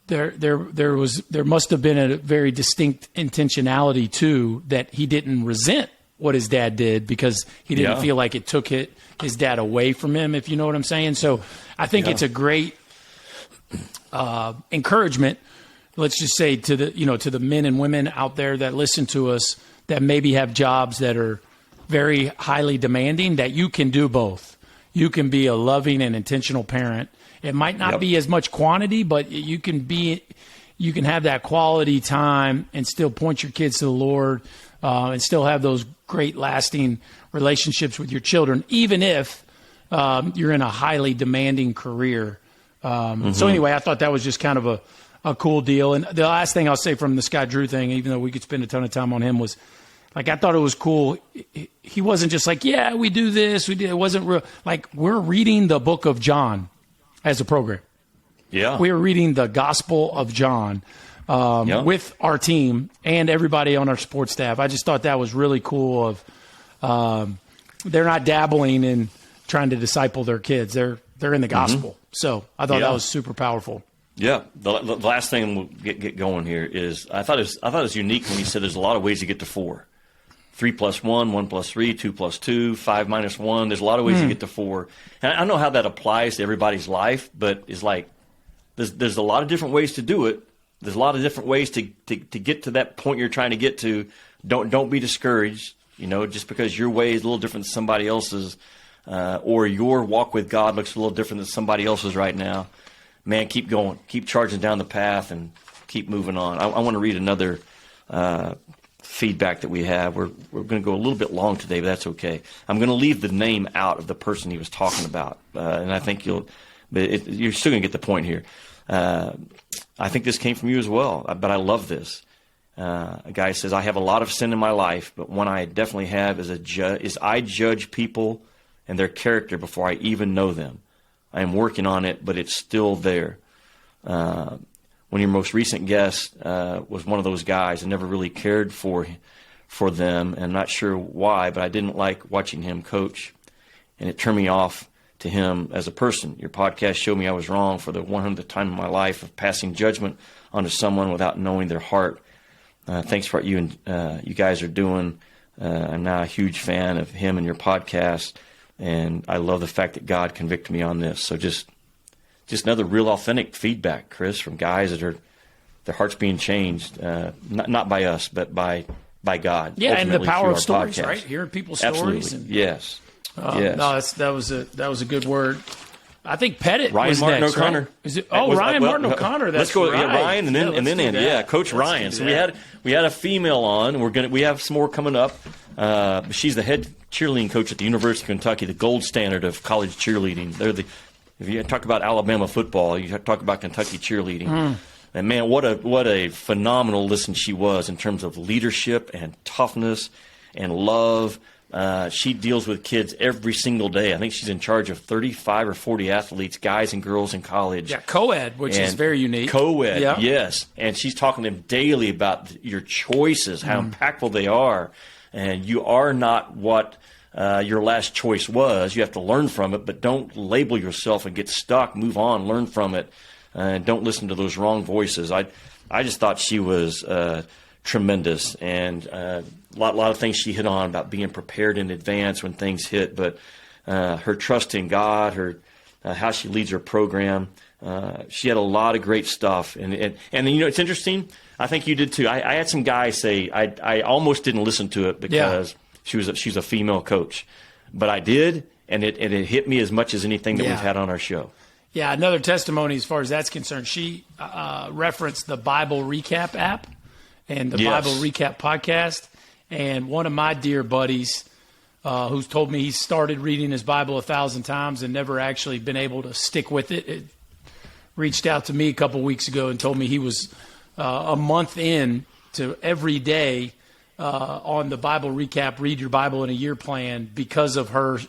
there must have been a very distinct intentionality too, that he didn't resent what his dad did because he didn't feel like it took his dad away from him, if you know what I'm saying. So I think it's a great encouragement, let's just say, to the men and women out there that listen to us that maybe have jobs that are very highly demanding, that you can do both. You can be a loving and intentional parent. It might not be as much quantity, but you can have that quality time and still point your kids to the Lord, and still have those great lasting relationships with your children, even if you're in a highly demanding career. So anyway, I thought that was just kind of a cool deal. And the last thing I'll say from the Scott Drew thing, even though we could spend a ton of time on him, was like, I thought it was cool. He wasn't just like, yeah, we do this, we do. It wasn't real. Like, we're reading the book of John as a program. Yeah. We were reading the Gospel of John with our team and everybody on our sports staff. I just thought that was really cool. They're not dabbling in trying to disciple their kids. They're in the gospel. So I thought that was super powerful. Yeah. The last thing we'll get going here is I thought it was unique when he said there's a lot of ways to get to 4. 3 plus 1, 1 plus 3, 2 plus 2, 5 minus 1. There's a lot of ways to get to 4. And I don't know how that applies to everybody's life, but it's like there's a lot of different ways to do it. There's a lot of different ways to get to that point you're trying to get to. Don't be discouraged, just because your way is a little different than somebody else's, or your walk with God looks a little different than somebody else's right now. Man, keep going. Keep charging down the path and keep moving on. I want to read another feedback that we have. We're going to go a little bit long today, but that's okay. I'm going to leave the name out of the person he was talking about, and I think you're still going to get the point here. I think this came from you as well, but I love this. A guy says, I have a lot of sin in my life, but one I definitely have is I judge people and their character before I even know them. I am working on it, but it's still there. When your most recent guest was one of those guys, I never really cared for them, and I'm not sure why, but I didn't like watching him coach, and it turned me off to him as a person. Your podcast showed me I was wrong for the 100th time in my life of passing judgment onto someone without knowing their heart. Thanks for what you guys are doing. I'm now a huge fan of him and your podcast, and I love the fact that God convicted me on this. So just another real authentic feedback, Chris, from guys that are their hearts being changed, not by us, but by God. Yeah, and the power of stories, podcast. Right? Hearing people's Absolutely. stories. Yes. Yes. No, that was a good word. I think Pettit Ryan was Martin next, O'Connor. Right? Is it? Oh, Ryan Martin O'Connor. That's let's go. Right. Yeah, Ryan, and then Andy. Yeah, Coach Ryan. So we had a female on. We have some more coming up. She's the head cheerleading coach at the University of Kentucky, the gold standard of college cheerleading. If you talk about Alabama football, you talk about Kentucky cheerleading. And man, what a phenomenal listen she was in terms of leadership and toughness and love. She deals with kids every single day. I think she's in charge of 35 or 40 athletes, guys and girls in college. Yeah, co-ed, which is very unique. Co-ed, yes. And she's talking to them daily about your choices, how impactful they are. And you are not what your last choice was. You have to learn from it, but don't label yourself and get stuck. Move on, learn from it, and don't listen to those wrong voices. I just thought she was tremendous, and a lot of things she hit on about being prepared in advance when things hit, but her trust in God, her how she leads her program, She had a lot of great stuff, and it's interesting. I think you did too. I had some guys say I almost didn't listen to it because she's a female coach, but I did, and it hit me as much as anything that we've had on our show. Yeah, another testimony as far as that's concerned. She referenced the Bible Recap app and the Bible Recap podcast, and one of my dear buddies who's told me he started reading his Bible 1,000 times and never actually been able to stick with it, reached out to me a couple weeks ago and told me he was a month in to every day on the Bible Recap, Read Your Bible in a Year plan because of her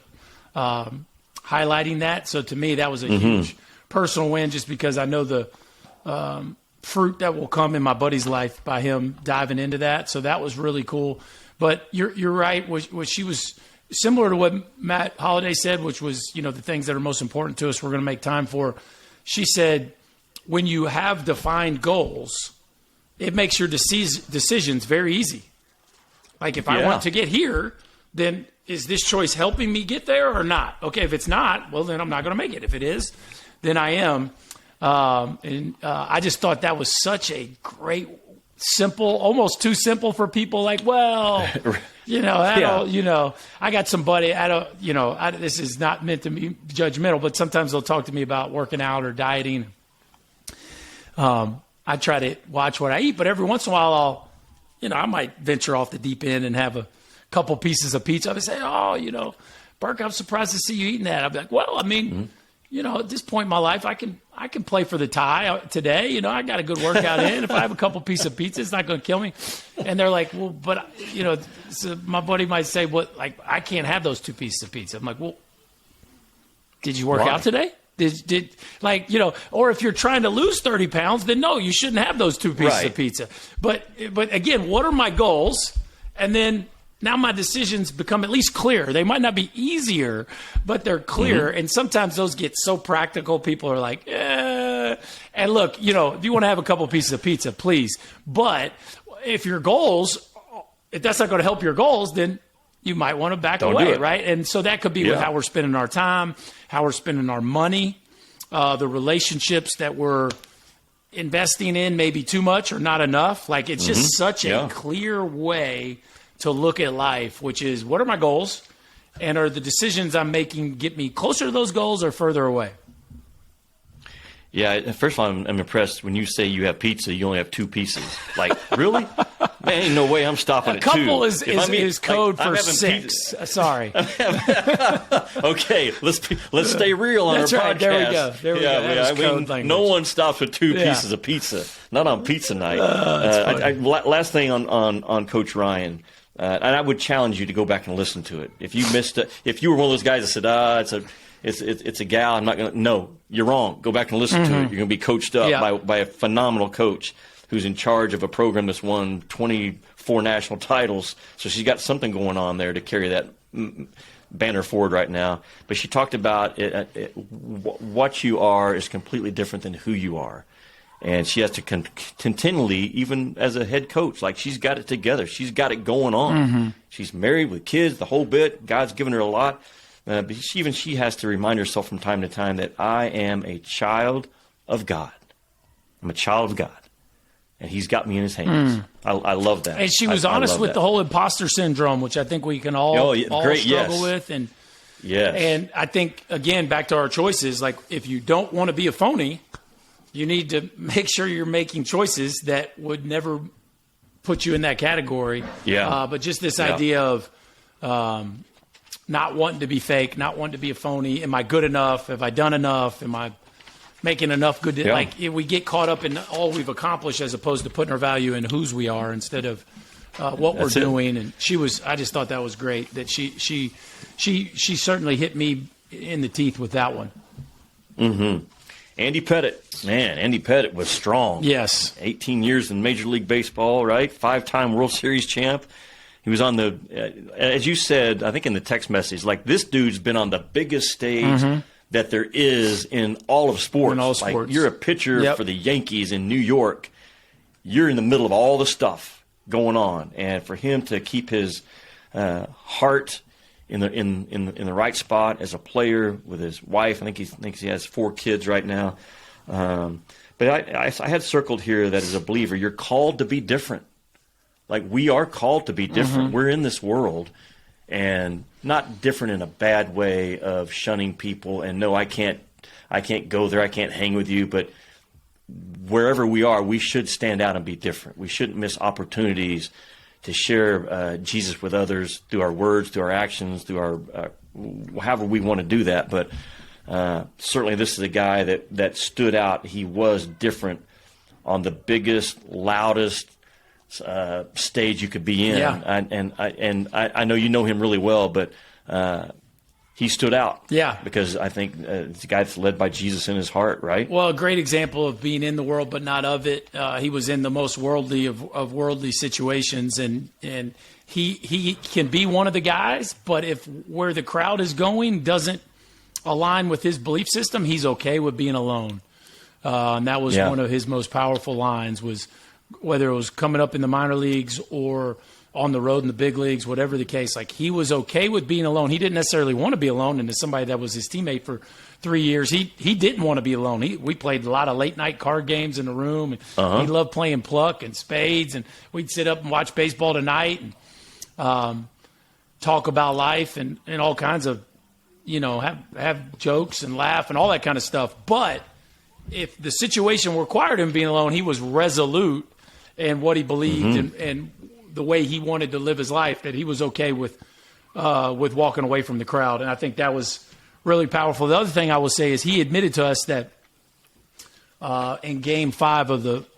highlighting that. So to me, that was a huge personal win just because I know the fruit that will come in my buddy's life by him diving into that. So that was really cool. But you're right. What she was similar to what Matt Holliday said, which was, the things that are most important to us, we're going to make time for. She said, when you have defined goals, it makes your decisions very easy. Like if I want to get here, then is this choice helping me get there or not? Okay, if it's not, well, then I'm not going to make it. If it is, then I am. I just thought that was such a great, simple, almost too simple for people like, well, I got somebody, this is not meant to be judgmental, but sometimes they'll talk to me about working out or dieting. I try to watch what I eat, but every once in a while I might venture off the deep end and have a couple pieces of pizza. They say, Burke, I'm surprised to see you eating that. I'll be like, well, I mean, at this point in my life, I can play for the tie today. I got a good workout in. If I have a couple pieces of pizza, it's not going to kill me. And they're like, well, but so my buddy might say, what? Like, I can't have those 2 pieces of pizza. I'm like, well, did you work out today? Or if you're trying to lose 30 pounds, then no, you shouldn't have those 2 pieces of pizza. But again, what are my goals? And then now my decisions become at least clear. They might not be easier, but they're clear. And sometimes those get so practical. People are like, eh. And look, if you want to have a couple pieces of pizza, please. But if your goals, if that's not going to help your goals, then you might want to back away, right? And so that could be with how we're spending our time, how we're spending our money, the relationships that we're investing in, maybe too much or not enough. Like it's just such a clear way to look at life, which is what are my goals, and are the decisions I'm making get me closer to those goals or further away? Yeah, first of all, I'm impressed when you say you have pizza, you only have 2 pieces. Like, really? Man, ain't no way I'm stopping at 2. A couple is code for 6. Sorry. Okay, let's stay real on our podcast. There we go. No one stops with 2 pieces of pizza. Not on pizza night. Last thing on Coach Ryan. And I would challenge you to go back and listen to it. If you missed it, if you were one of those guys that said, it's a gal, I'm not going to. No, you're wrong. Go back and listen to it. You're going to be coached up by a phenomenal coach who's in charge of a program that's won 24 national titles. So she's got something going on there to carry that banner forward right now. But she talked about what you are is completely different than who you are. And she has to continually, even as a head coach, like she's got it together. She's got it going on. She's married with kids, the whole bit. God's given her a lot. But she has to remind herself from time to time that I am a child of God. I'm a child of God. And he's got me in his hands. I love that. And she was honest with the whole imposter syndrome, which I think we can all struggle with. And I think, again, back to our choices, like if you don't want to be a phony, you need to make sure you're making choices that would never put you in that category. But just this idea of not wanting to be fake, not wanting to be a phony. Am I good enough? Have I done enough? Am I making enough good? Like we get caught up in all we've accomplished as opposed to putting our value in whose we are instead of what we're doing. And I just thought that was great that she certainly hit me in the teeth with that one. Andy Pettitte. Man, Andy Pettitte was strong. Yes. 18 years in Major League Baseball, right? 5-time World Series champ. He was on as you said, I think in the text message, like this dude's been on the biggest stage that there is in all of sports. In all sports. Like you're a pitcher for the Yankees in New York. You're in the middle of all the stuff going on. And for him to keep his heart in the right spot as a player with his wife. I think he has 4 kids right now. But I had circled here that as a believer, you're called to be different. Like, we are called to be different. We're in this world, and not different in a bad way of shunning people and no, I can't go there, I can't hang with you, but wherever we are, we should stand out and be different. We shouldn't miss opportunities to share Jesus with others through our words, through our actions, through our however we want to do that. But certainly this is a guy that stood out. He was different on the biggest, loudest stage you could be in. Yeah. I know you know him really well, but he stood out. Yeah. Because I think it's a guy that's led by Jesus in his heart, right? Well, a great example of being in the world but not of it. He was in the most worldly of worldly situations, and he can be one of the guys, but if where the crowd is going doesn't align with his belief system, he's okay with being alone. And that was one of his most powerful lines, was whether it was coming up in the minor leagues or on the road in the big leagues, whatever the case, like, he was okay with being alone. He didn't necessarily want to be alone. And as somebody that was his teammate for 3 years, he didn't want to be alone. We played a lot of late night card games in the room, and he loved playing pluck and spades, and we'd sit up and watch baseball tonight and talk about life and all kinds of, have jokes and laugh and all that kind of stuff. But if the situation required him being alone, he was resolute in what he believed and the way he wanted to live his life, that he was okay with walking away from the crowd. And I think that was really powerful. The other thing I will say is he admitted to us that in Game 5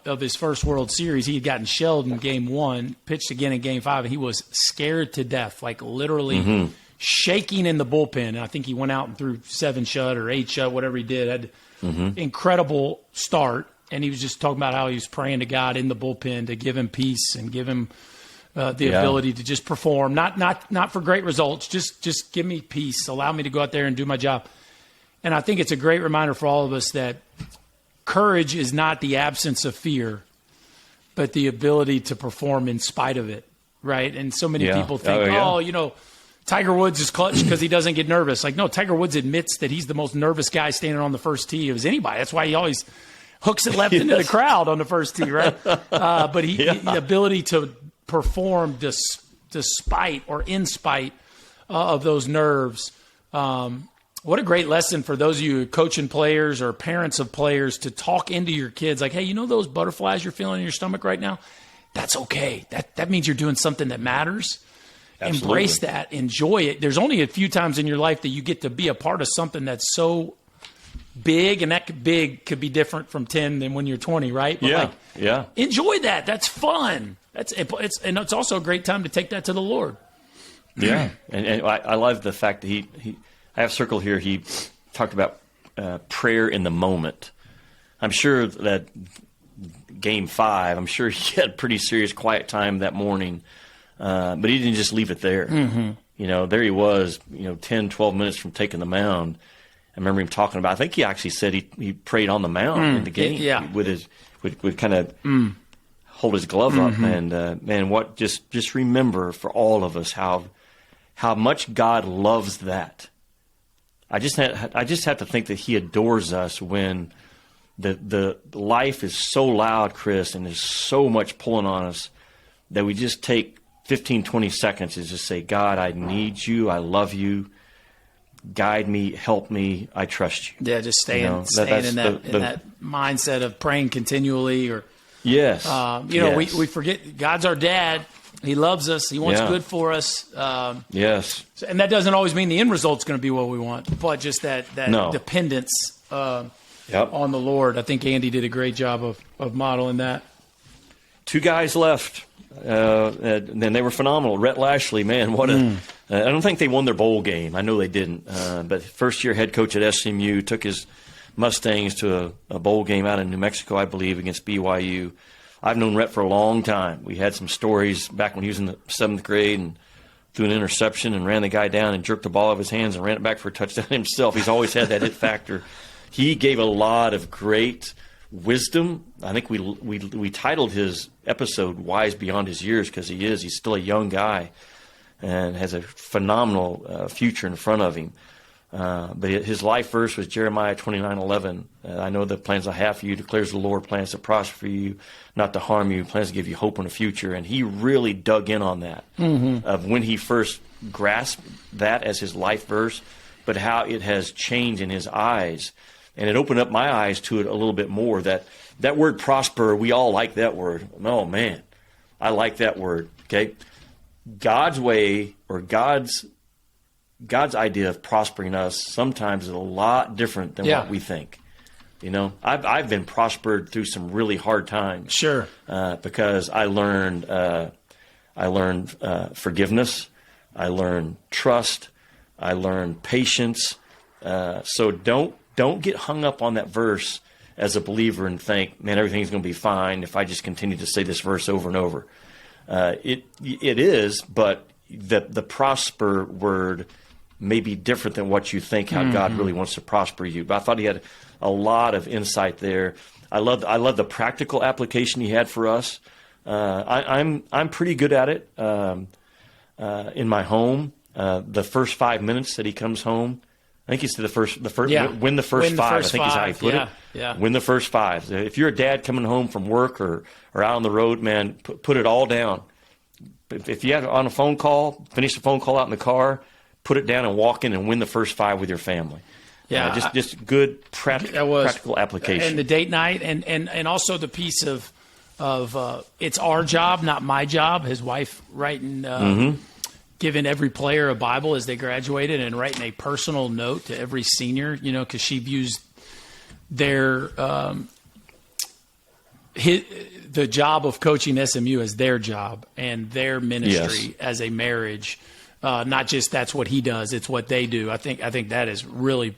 of his first World Series, he had gotten shelled in Game 1, pitched again in Game 5, and he was scared to death, like literally shaking in the bullpen. And I think he went out and threw 7 shut or 8 shut, whatever he did. Had incredible start, and he was just talking about how he was praying to God in the bullpen to give him peace and give him the ability to just perform, not for great results, just give me peace, allow me to go out there and do my job. And I think it's a great reminder for all of us that courage is not the absence of fear, but the ability to perform in spite of it, right? And so many people think, Tiger Woods is clutch because he doesn't get nervous. Like, no, Tiger Woods admits that he's the most nervous guy standing on the first tee of anybody. That's why he always hooks it left into the crowd on the first tee, right? But the ability to perform despite or in spite of those nerves. What a great lesson for those of you coaching players or parents of players to talk into your kids. Like, hey, those butterflies you're feeling in your stomach right now? That's okay. That means you're doing something that matters. Absolutely. Embrace that. Enjoy it. There's only a few times in your life that you get to be a part of something that's so big, and that big could be different from 10 than when you're 20, right? But enjoy that. That's fun. It's also a great time to take that to the Lord. Yeah, and I love the fact that he I have circled here, he talked about prayer in the moment. I'm sure that Game 5, I'm sure he had pretty serious quiet time that morning, but he didn't just leave it there. There he was, 10, 12 minutes from taking the mound. I remember him talking about, I think he actually said he prayed on the mound in the game would kind of hold his glove up. And man, just remember for all of us how much God loves that. I just have to think that he adores us when the life is so loud, Chris, and there's so much pulling on us that we just take 15, 20 seconds to just say, God, I need you. I love you. Guide me, help me, I trust you. Yeah, just staying in that mindset of praying continually. Or yes, we forget God's our dad. He loves us. He wants good for us. Yes, and that doesn't always mean the end result's going to be what we want, but just that dependence on the Lord. I think Andy did a great job of modeling that. 2 guys left. And they were phenomenal. Rhett Lashley, man, what a I don't think they won their bowl game. I know they didn't. But first-year head coach at SMU, took his Mustangs to a bowl game out in New Mexico, I believe, against BYU. I've known Rhett for a long time. We had some stories back when he was in the 7th grade and threw an interception and ran the guy down and jerked the ball out of his hands and ran it back for a touchdown himself. He's always had that it factor. He gave a lot of great wisdom. I think we titled his episode "Wise Beyond His Years" because he's still a young guy and has a phenomenal future in front of him. But his life verse was Jeremiah 29:11. I know the plans I have for you, declares the Lord, plans to prosper for you, not to harm you, plans to give you hope in the future. And he really dug in on that, of when he first grasped that as his life verse, but how it has changed in his eyes. And it opened up my eyes to it a little bit more, that word prosper, we all like that word. Oh, man, I like that word, okay? God's way, or God's idea of prospering us sometimes is a lot different than what we think. You know, I've been prospered through some really hard times. Sure. Because I learned forgiveness, I learned trust, I learned patience. So don't get hung up on that verse as a believer and think, man, everything's going to be fine if I just continue to say this verse over and over. It is, but the prosper word may be different than what you think, how God really wants to prosper you. But I thought he had a lot of insight there. I love the practical application he had for us. I'm pretty good at it in my home. The first 5 minutes that he comes home, I think he said win the first five. I think is how he put it. Yeah. Win the first five. If you're a dad coming home from work or out on the road, man, put it all down. If you have on a phone call, finish the phone call out in the car, put it down and walk in and win the first five with your family. Yeah, just good practical application. And the date night, and also the piece of it's our job, not my job. His wife writing, giving every player a Bible as they graduated, and writing a personal note to every senior. You know, because she views their the job of coaching SMU as their job, and their ministry as a marriage. Not just that's what he does; it's what they do. I think that is really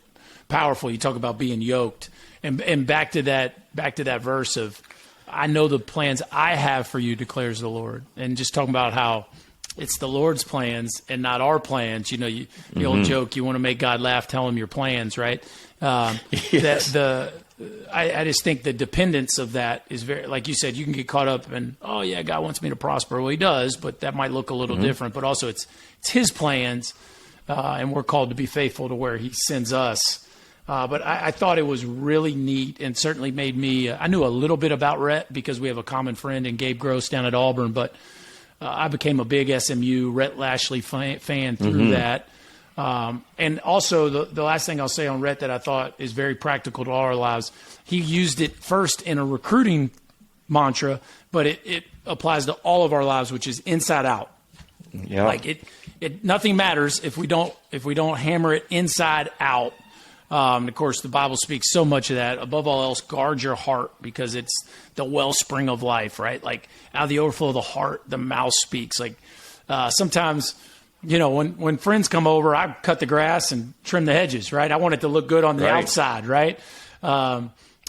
powerful. You talk about being yoked, and back to that verse of, I know the plans I have for you, declares the Lord, and just talking about how it's the Lord's plans and not our plans. You know, the old joke: you want to make God laugh, tell him your plans, right? Yes. I just think the dependence of that is very, like you said, you can get caught up in, oh yeah, God wants me to prosper. Well, he does, but that might look a little different. But also it's his plans, and we're called to be faithful to where he sends us. But I thought it was really neat, and certainly made me, I knew a little bit about Rhett because we have a common friend in Gabe Gross down at Auburn, but I became a big SMU Rhett Lashley fan through that. And also the last thing I'll say on Rhett that I thought is very practical to all our lives, he used it first in a recruiting mantra, but it applies to all of our lives, which is inside out. Yeah. Like it nothing matters if we don't hammer it inside out. Of course, the Bible speaks so much of that. Above all else, guard your heart, because it's the wellspring of life, right? Like out of the overflow of the heart, the mouth speaks. Like sometimes, you know, when friends come over, I cut the grass and trim the hedges, right? I want it to look good on the outside, right?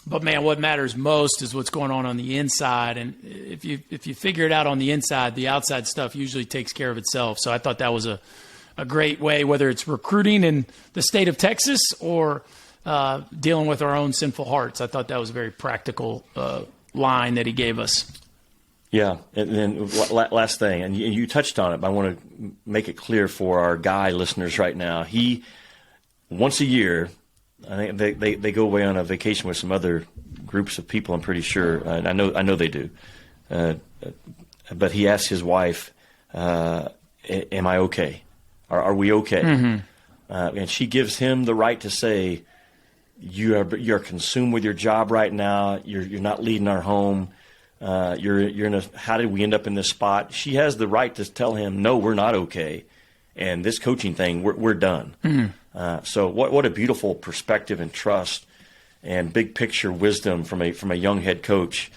But man, what matters most is what's going on the inside. And if you figure it out on the inside, the outside stuff usually takes care of itself. So I thought that was a great way, whether it's recruiting in the state of Texas or dealing with our own sinful hearts. I thought that was a very practical line that he gave us. Yeah, and then last thing, and you touched on it, but I want to make it clear for our guy listeners right now. He, once a year, I think they go away on a vacation with some other groups of people, I'm pretty sure. And I know they do. But he asks his wife, am I okay? Are we okay? And she gives him the right to say, you're consumed with your job right now. You're not leading our home. You're in a, how did we end up in this spot? She has the right to tell him, no, we're not okay. And this coaching thing, we're done. So what a beautiful perspective and trust and big picture wisdom from a young head coach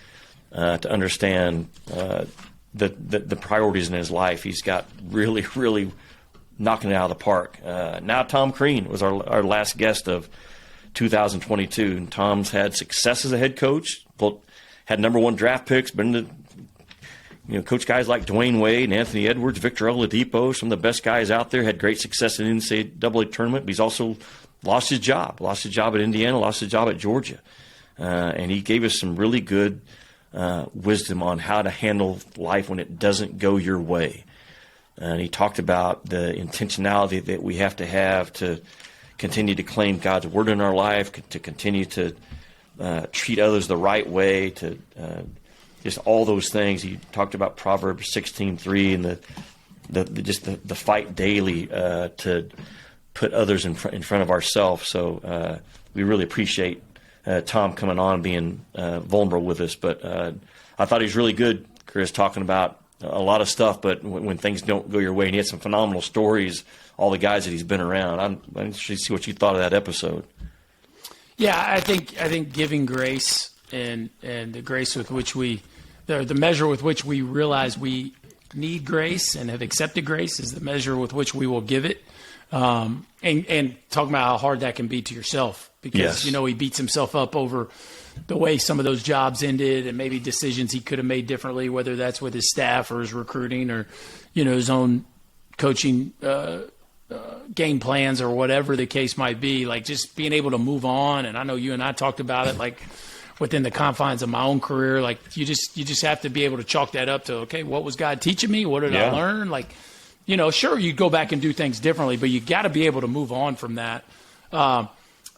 to understand the priorities in his life. He's got really, really knocking it out of the park. Now Tom Crean was our last guest of 2022. And Tom's had success as a head coach, had number one draft picks, been to coach guys like Dwayne Wade and Anthony Edwards, Victor Oladipo, some of the best guys out there, had great success in the NCAA tournament, but he's also lost his job at Indiana, lost his job at Georgia. And he gave us some really good wisdom on how to handle life when it doesn't go your way. And he talked about the intentionality that we have to continue to claim God's word in our life, to continue to treat others the right way, to just all those things. He talked about Proverbs 16:3 and the fight daily to put others in front of ourselves. So we really appreciate Tom coming on and being vulnerable with us. But I thought he was really good, Chris, talking about a lot of stuff, but when things don't go your way, and he had some phenomenal stories, all the guys that he's been around. I'm interested to see what you thought of that episode. Yeah, I think giving grace and the grace with which the measure with which we realize we need grace and have accepted grace is the measure with which we will give it. And talking about how hard that can be to yourself, because, yes. He beats himself up over the way some of those jobs ended and maybe decisions he could have made differently, whether that's with his staff or his recruiting or, his own coaching game plans or whatever the case might be. Like, just being able to move on. And I know you and I talked about it, like within the confines of my own career, like you just have to be able to chalk that up to, okay, what was God teaching me? What did I learn? Like, sure, you go back and do things differently, but you got to be able to move on from that.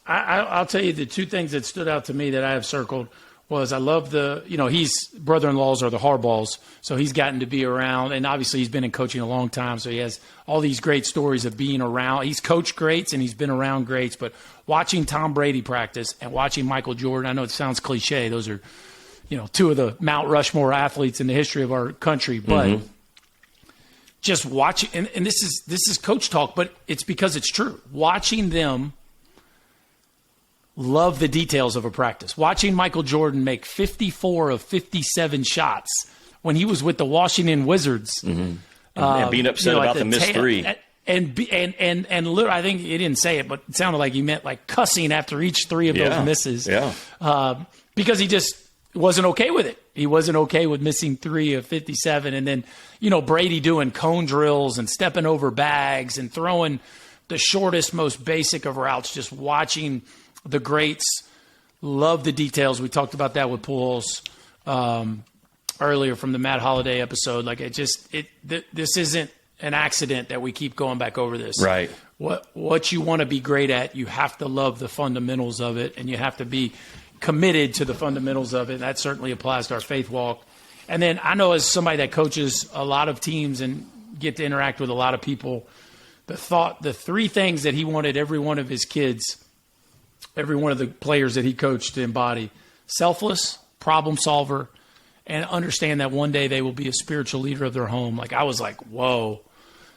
I'll tell you the two things that stood out to me that I have circled was I love he's brother-in-laws are the Harbaughs, so he's gotten to be around, and obviously he's been in coaching a long time, so he has all these great stories of being around. He's coached greats and he's been around greats, but watching Tom Brady practice and watching Michael Jordan, I know it sounds cliche, those are, two of the Mount Rushmore athletes in the history of our country, but just watching, and this is coach talk, but it's because it's true. Watching them love the details of a practice. Watching Michael Jordan make 54 of 57 shots when he was with the Washington Wizards, and being upset about the missed three, and literally, I think he didn't say it, but it sounded like he meant like cussing after each three of those misses, because he just wasn't okay with it. He wasn't okay with missing 3 of 57, and then Brady doing cone drills and stepping over bags and throwing the shortest, most basic of routes. Just watching the greats love the details. We talked about that with Pujols earlier from the Matt Holliday episode. Like this isn't an accident that we keep going back over this. Right. What you want to be great at, you have to love the fundamentals of it, and you have to be committed to the fundamentals of it. That certainly applies to our faith walk. And then I know, as somebody that coaches a lot of teams and get to interact with a lot of people, the 3 things that he wanted every one of his kids, every one of the players that he coached, to embody: selfless, problem solver, and understand that one day they will be a spiritual leader of their home. Like, I was like, whoa,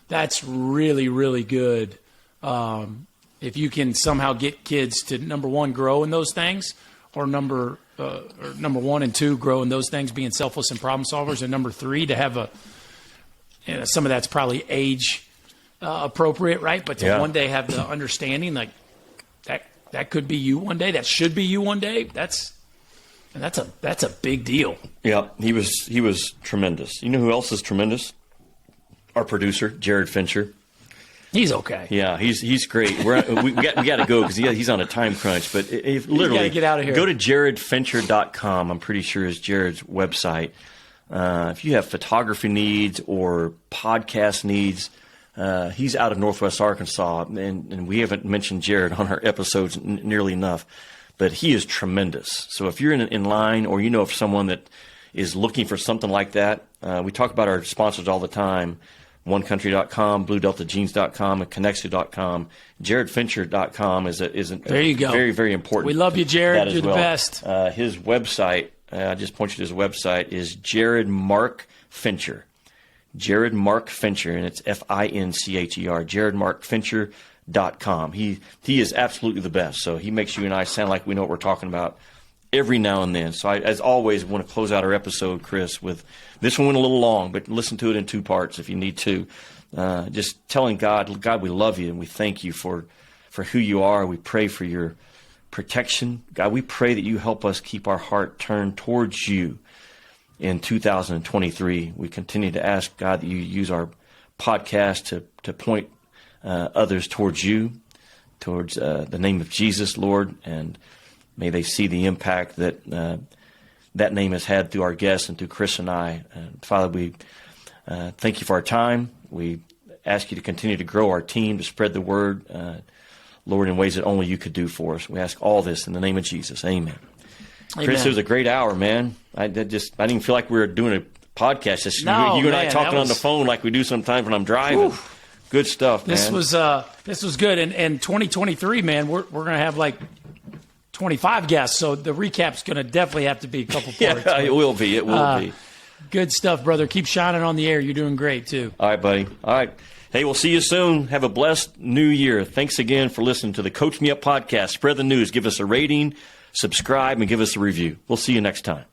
that's really, really good. If you can somehow get kids to, number one, grow in those things, or number 1 and 2, grow in those things, being selfless and problem solvers, and number 3, to have some of that's probably age appropriate, right? But to one day have the understanding, like that could be you one day, that should be you one day. That's a big deal. Yeah, he was tremendous. You know who else is tremendous? Our producer, Jared Fincher. He's okay. Yeah, he's great. We got to go because he's on a time crunch. But literally, get out of here. Go to jaredfincher.com. I'm pretty sure is Jared's website. If you have photography needs or podcast needs, he's out of Northwest Arkansas, and we haven't mentioned Jared on our episodes nearly enough. But he is tremendous. So if you're in line, or of someone that is looking for something like that, we talk about our sponsors all the time. OneCountry.com, BlueDeltaJeans.com, and Connexu.com. JaredFincher.com is there you go. Very, very important. We love you, Jared. You're the best. His website, I just pointed to his website, is Jared Mark Fincher. Jared Mark Fincher, and it's Fincher. JaredMarkFincher.com. He is absolutely the best. So he makes you and I sound like we know what we're talking about every now and then. So I, as always, want to close out our episode, Chris, with this one went a little long, but listen to it in 2 parts if you need to. Just telling God, we love you and we thank you for who you are. We pray for your protection. God, we pray that you help us keep our heart turned towards you in 2023. We continue to ask, God, that you use our podcast to point others towards you, towards the name of Jesus, Lord, and may they see the impact that that name has had through our guests and through Chris and I. Father, we thank you for our time. We ask you to continue to grow our team, to spread the word. Lord, in ways that only you could do for us. We ask all this in the name of Jesus. Amen. Amen. Chris, it was a great hour, man. I didn't even feel like we were doing a podcast. Just no, you and man, I talking on the phone like we do sometimes when I'm driving. Oof. Good stuff, man. This was good. And 2023, man, we're going to have like 25 guests. So the recap's going to definitely have to be a couple parts. Yeah, it will be. It will be. Good stuff, brother. Keep shining on the air. You're doing great, too. All right, buddy. All right. Hey, we'll see you soon. Have a blessed new year. Thanks again for listening to the Coach Me Up podcast. Spread the news. Give us a rating, subscribe, and give us a review. We'll see you next time.